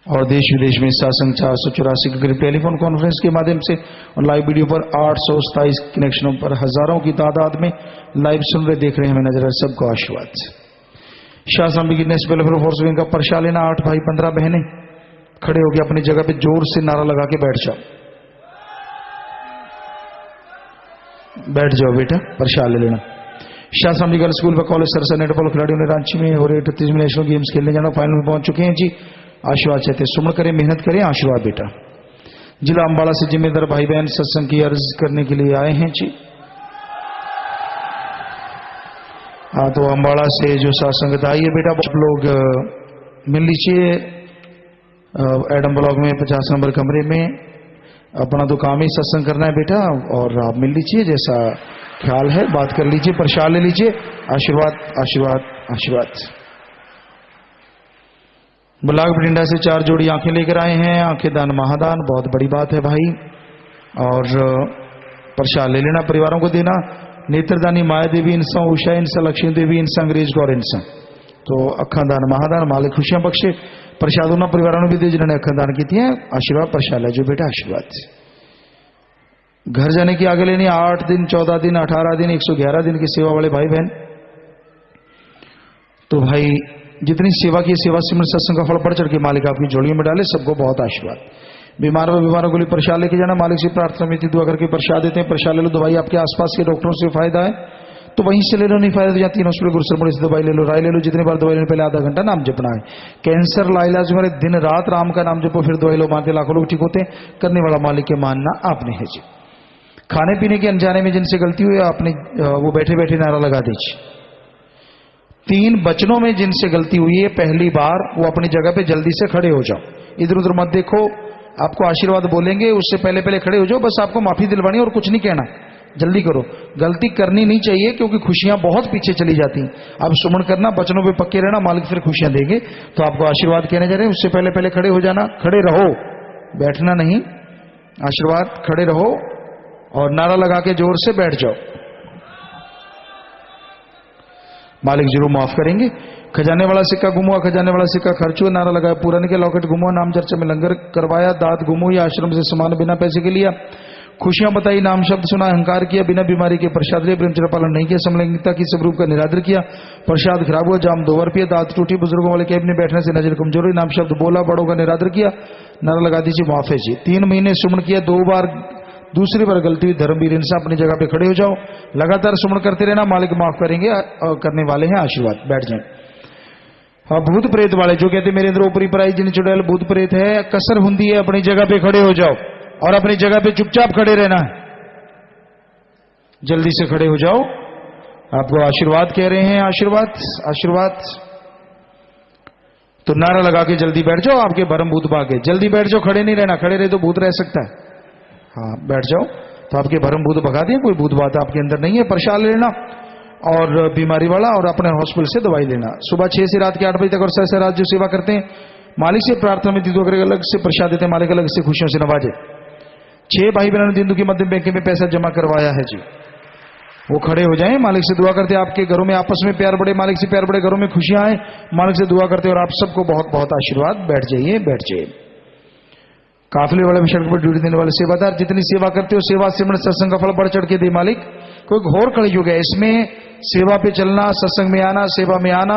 Speaker 5: और देश विदेश में सासंग 484 के करीब टेलीफोन कॉन्फ्रेंस के माध्यम से और लाइव वीडियो पर 827 कनेक्शनों पर हजारों की तादाद में लाइव सुन रहे देख रहे हैं, हमें नजर है, सबको आशीर्वाद। शासन बिगिनर्स वेलफेयर फोर्स विंग का प्रसाद लेना, 8 भाई 15 बहनें खड़े होकर अपनी जगह पे जोर से नारा लगा के बैठ जाओ, बैठ जाओ बेटा, प्रसाद ले लेना। शासन गर्ल्स स्कूल व कॉलेज सरसा नेटबॉल खिलाड़ियों ने रांची में हो रहे 38 नेशनल गेम्स खेलने जाना, फाइनल में पहुंच चुके हैं जी, आशीर्वाद चाहते। सुमन करें, मेहनत करें, आशीर्वाद बेटा। जिला अंबाला से जिम्मेदार भाई बहन सत्संग की अर्ज करने के लिए आए हैं जी। हाँ तो अंबाला से जो सत्संगत आई है बेटा, आप लोग मिल लीजिए एडम ब्लॉक में 50 नंबर कमरे में, अपना तो काम ही सत्संग करना है बेटा, और आप मिल लीजिए, जैसा ख्याल है बात कर लीजिए, प्रसाद ले लीजिए, आशीर्वाद आशीर्वाद आशीर्वाद। ब्लाक बठिंडा से 4 जोड़ी आंखें लेकर आए हैं, आंखें दान महादान, बहुत बड़ी बात है भाई, और प्रसाद ले लेना, परिवारों को देना। नेत्रदानी माया देवी इंसा, उषा इंसा, लक्ष्मी देवी इंसा, अंग्रेज गौर इंसा, तो अखा दान महादान, मालिक खुशियां बख्शे। प्रसाद उन्होंने परिवारों भी दे जिन्होंने अखा दान की है, आशीर्वाद प्रसाद ले जो बेटा, आशीर्वाद। घर जाने की आगे लेनी, 8 दिन 14 दिन 18 दिन 111 दिन की सेवा वाले भाई बहन तो भाई जितनी सेवा की सेवा सिमरन सत्संग का फल बढ़ चढ़ के मालिक आपकी झोलियों में डाले, सबको बहुत आशीर्वाद। बीमारों के लिए प्रसाद लेके जाना, मालिक से प्रार्थना में दुआ करके प्रसाद देते हैं। प्रसाद ले लो, दवाई आपके आसपास के डॉक्टरों से फायदा है तो वहीं से ले लो, नहीं फायदा तो यहाँ 3 हॉस्पिटल गुरुसरमणि से दवाई ले लो, राय ले लो। जितनी बार दवाई लेने पहले आधा घंटा नाम जपना है। कैंसर लाइलाज में दिन रात राम का नाम जपो, फिर दवाई लो, मानते लाखों लोग ठीक होते हैं। करने वाला मालिक के मानना आपने है जी। खाने पीने के अनजाने में जिनसे गलती हुई आपने वो बैठे बैठे नारा लगा दीजिए। 3 वचनों में जिनसे गलती हुई है पहली बार वो अपनी जगह पे जल्दी से खड़े हो जाओ, इधर उधर मत देखो। आपको आशीर्वाद बोलेंगे उससे पहले खड़े हो जाओ, बस आपको माफी दिलवानी और कुछ नहीं कहना, जल्दी करो। गलती करनी नहीं चाहिए क्योंकि खुशियां बहुत पीछे चली जाती हैं। आप सुमन करना, वचनों पे पक्के रहना, मालिक फिर खुशियां देंगे। तो आपको आशीर्वाद कहने जा रहे हैं, उससे पहले खड़े हो जाना, खड़े रहो, बैठना नहीं। आशीर्वाद खड़े रहो और नारा लगा के जोर से बैठ जाओ। मालिक जरूर माफ करेंगे। खजाने वाला सिक्का गुम हुआ, खजाने वाला सिक्का खर्च हुआ, नारा लगाया पूरा नहीं किया, लॉकेट गुम हुआ, नाम चर्चा में लंगर करवाया, दात गुम हुई, आश्रम से सामान बिना पैसे के लिया, खुशियां बताई, नाम शब्द सुना, अहंकार किया, बिना बीमारी के प्रसाद लिया, ब्रह्मचर्य पालन नहीं किया, समलैंगिकता की सब रूप का निरादर किया, प्रसाद खराब हुआ, जाम 2 बार पिया, दांत टूटी, बुजुर्गों वाले कैब में बैठने से नजर कमजोर हुई, नाम शब्द बोला, बड़ों का निरादर किया, नारा लगा दीजिए माफ है जी। 3 महीने सुमन किया, 2 बार, दूसरी बार गलती हुई, धर्मवीर इंसान अपनी जगह पे खड़े हो जाओ, लगातार सुमन करते रहना, मालिक माफ करेंगे और करने वाले हैं आशीर्वाद। बैठ जाए। और भूत प्रेत वाले जो कहते मेरे अंदर ऊपरी पराई जिन चुड़ैल भूत प्रेत है, कसर हुंदी है, अपनी जगह पे खड़े हो जाओ और अपनी जगह पे चुपचाप खड़े रहना है। जल्दी से खड़े हो जाओ, आपको आशीर्वाद कह रहे हैं, आशीर्वाद आशीर्वाद। तो नारा लगा के जल्दी बैठ जाओ, आपके भरम भूत भागे। जल्दी बैठ जाओ, खड़े नहीं रहना, खड़े रहे तो भूत रह सकता है। हाँ बैठ जाओ, तो आपके भरम भूत भगा दिए, कोई भूत बात आपके अंदर नहीं है। प्रसाद लेना और बीमारी वाला और अपने हॉस्पिटल से दवाई लेना। सुबह 6 से रात के 8 बजे तक और 6 से रात जो सेवा करते हैं, मालिक से प्रार्थना में दिदो करके अलग से प्रसाद देते हैं, मालिक अलग से खुशियों से नवाजे। 6 भाई बहनों ने दिंदू के मध्य बैंक में पैसा जमा करवाया है जी, वो खड़े हो जाएं, मालिक से दुआ करते हैं आपके घरों में आपस में प्यार बढ़े, मालिक से प्यार बढ़े, घरों में खुशियां आए, मालिक से दुआ करते हैं और आप सबको बहुत बहुत आशीर्वाद। बैठ जाइए, बैठ जाइए। काफिले वाले सड़क पर ड्यूटी देने वाले सेवादार, जितनी सेवा करते हो सेवा सिमरन सत्संग का फल बढ़ चढ़ के दे मालिक। कोई घोर कलयुग है, इसमें सेवा पे चलना, सत्संग में आना, सेवा में आना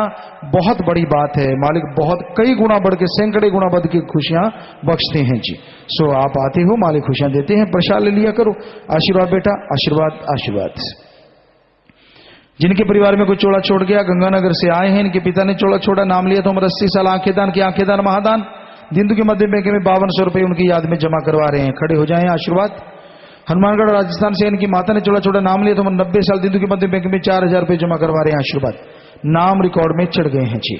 Speaker 5: बहुत बड़ी बात है। मालिक बहुत कई गुना बढ़ के, सैकड़े गुना बढ़ के खुशियां बख्शते हैं जी। सो आप आते हो, मालिक खुशियां देते हैं, प्रसाद ले लिया करो। आशीर्वाद बेटा, आशीर्वाद आशीर्वाद। जिनके परिवार में कोई चोला छोड़ गया, गंगानगर से आए हैं, इनके पिता ने चोला छोड़ा, नाम लिया तो हम 80 साल आंखें दान की, आंखें दान महादान दिंदू के मध्य बैंक में 5200 रुपए उनकी याद में जमा करवा रहे हैं। खड़े हो जाएं, आशीर्वाद। हनुमानगढ़ राजस्थान से इनकी माता ने चोला छोड़ा, नाम लिया तो हम 90 साल दिंदू के मध्य बैंक में 4000 रुपए जमा करवा रहे हैं। आशीर्वाद। नाम रिकॉर्ड में चढ़ गए हैं जी।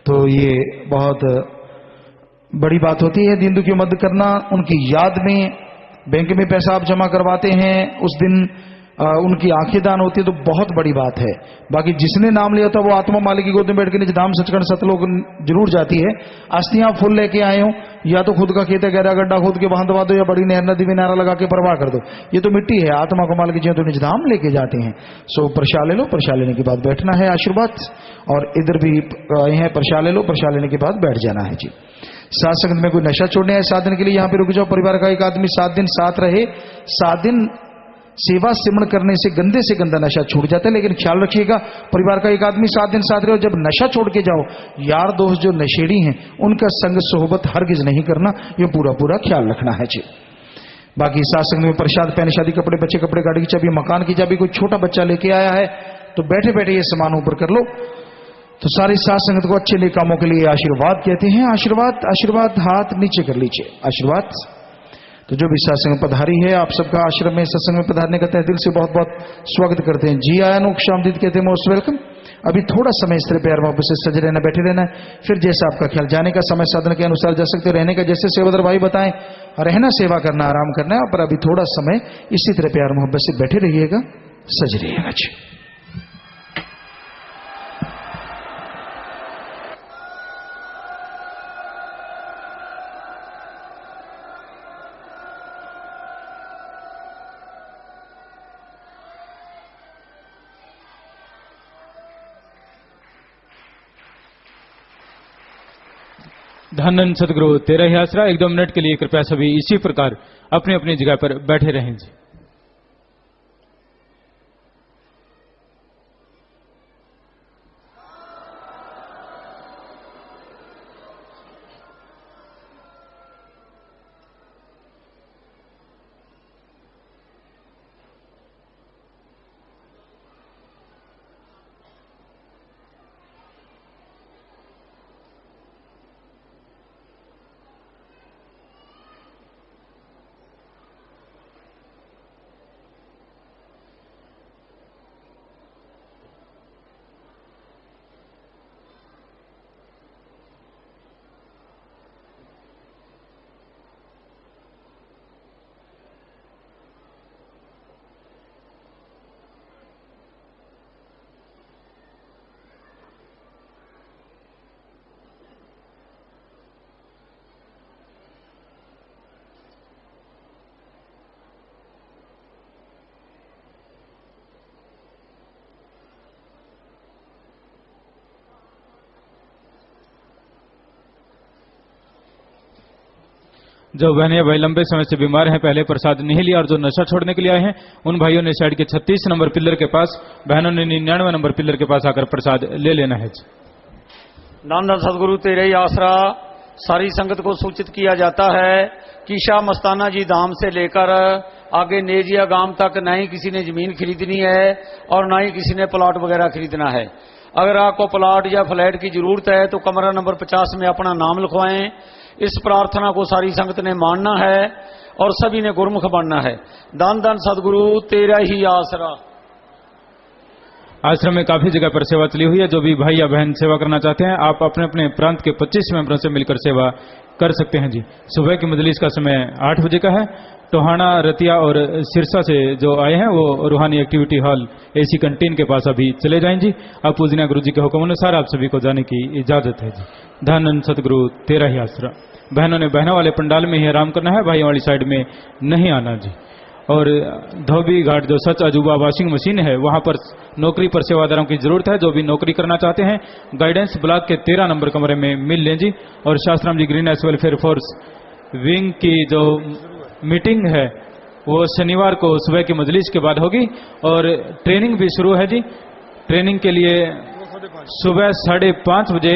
Speaker 5: तो ये बहुत बड़ी बात होती है दिंदू की मदद करना, उनकी याद में बैंक में पैसा आप जमा करवाते हैं, उस दिन उनकी आंखें दान होती है, तो बहुत बड़ी बात है। बाकी जिसने नाम लिया था वो आत्मा मालिक की गोद में बैठ के निज धाम सचखंड सतलोक जरूर जाती है। अस्थियां फुल लेके आए हो, या तो खुद का खेत है, गहरा गड्ढा खोद के वहां दबा दो, या बड़ी नहर नदी में नारा लगा के परवाह कर दो। ये तो मिट्टी है, आत्मा को मालिक जी तो निज धाम लेके जाते हैं। सो प्रसाद ले लो, प्रसाद लेने के बाद बैठना है, आशीर्वाद। और इधर भी आए हैं, प्रसाद ले लो, प्रसाद लेने के बाद बैठ जाना है जी। सात संगत में कोई नशा छोड़ने है 7 दिन के लिए, यहाँ पे रुक जाओ। परिवार का एक आदमी 7 दिन साथ रहे। 7 दिन सेवा सिमरण करने से गंदे से गंदा नशा छूट जाता है, लेकिन ख्याल रखिएगा परिवार का एक आदमी 7 दिन साथ रहे और जब नशा छोड़ के जाओ, यार दोस्त जो नशेड़ी हैं उनका संग सोहबत हरगिज नहीं करना, ये पूरा पूरा ख्याल रखना है जी। बाकी सत्संग में प्रसाद, पहने शादी कपड़े, बच्चे कपड़े, गाड़ी की चाबी, मकान की चाबी, कोई छोटा बच्चा लेके आया है तो बैठे बैठे ये सामान ऊपर कर लो। तो सारी सात संगत को अच्छे नेक कामों के लिए आशीर्वाद कहते हैं। आशीर्वाद आशीर्वाद। हाथ नीचे कर लीजिए, आशीर्वाद। तो जो भी सत्संग पधारी है, आप सबका आश्रम में सत्संग में पधारने का तहे दिल से बहुत बहुत स्वागत करते हैं। जी आया नुक शामदीद कहते हैं, मोस्ट वेलकम। अभी थोड़ा समय इस तरह प्यार मोहब्बत से सज रहना, बैठे रहना है, फिर जैसा आपका ख्याल, जाने का समय साधन के अनुसार जा सकते हो, रहने का जैसे सेवादार भाई बताएं, रहना, सेवा करना, आराम करना है। पर अभी थोड़ा समय इसी तरह प्यार मोहब्बत से बैठे रहिएगा, सज रहिएगा जी।
Speaker 3: धन सदगुरु तेरा ही आसरा। 1-2 मिनट के लिए कृपया सभी इसी प्रकार अपनी अपनी जगह पर बैठे रहें जी। जो बहन या भाई लंबे समय से बीमार हैं, पहले प्रसाद नहीं लिया और जो नशा छोड़ने के लिए आए हैं, उन भाइयों ने साइड के 36 नंबर पिलर के पास, बहनों ने 99 नंबर पिलर के पास आकर प्रसाद ले लेना है जी।
Speaker 12: धन धन सदगुरु तेरे ही आसरा। सारी संगत को सूचित किया जाता है कि शाह मस्ताना जी धाम से लेकर आगे नेजिया गांव तक न ही किसी ने जमीन खरीदनी है और न ही किसी ने प्लॉट वगैरह खरीदना है। अगर आपको प्लॉट या फ्लैट की जरूरत है तो कमरा नंबर 50 में अपना नाम लिखवाएं। इस प्रार्थना को सारी संगत ने मानना है और सभी ने गुरमुख बनना है। धन धन सदगुरु तेरा ही आसरा।
Speaker 3: आश्रम में काफी जगह पर सेवा चली हुई है। जो भी भाई या बहन सेवा करना चाहते हैं, आप अपने अपने प्रांत के 25 मेंबरों से मिलकर सेवा कर सकते हैं जी। सुबह की मजलिस का समय 8 बजे का है। टोहाना, रतिया और सिरसा से जो आए हैं वो रूहानी एक्टिविटी हॉल एसी कैंटीन के पास अभी चले जाएं जी। अब पूजना गुरु जी के हुक्म अनुसार आप सभी को जाने की इजाजत है जी। धन सतगुरु तेरा ही आसरा। बहनों ने बहनों वाले पंडाल में ही आराम करना है, भाइयों वाली साइड में नहीं आना जी। और धोबी घाट जो सच अजूबा वॉशिंग मशीन है, वहां पर नौकरी पर सेवादारों की जरूरत है। जो भी नौकरी करना चाहते हैं, गाइडेंस ब्लॉक के 13 नंबर कमरे में मिल लें जी। और Shastram ji green S welfare force wing की जो मीटिंग है वो शनिवार को सुबह की मजलिस के बाद होगी और ट्रेनिंग भी शुरू है जी। ट्रेनिंग के लिए सुबह 5:30 बजे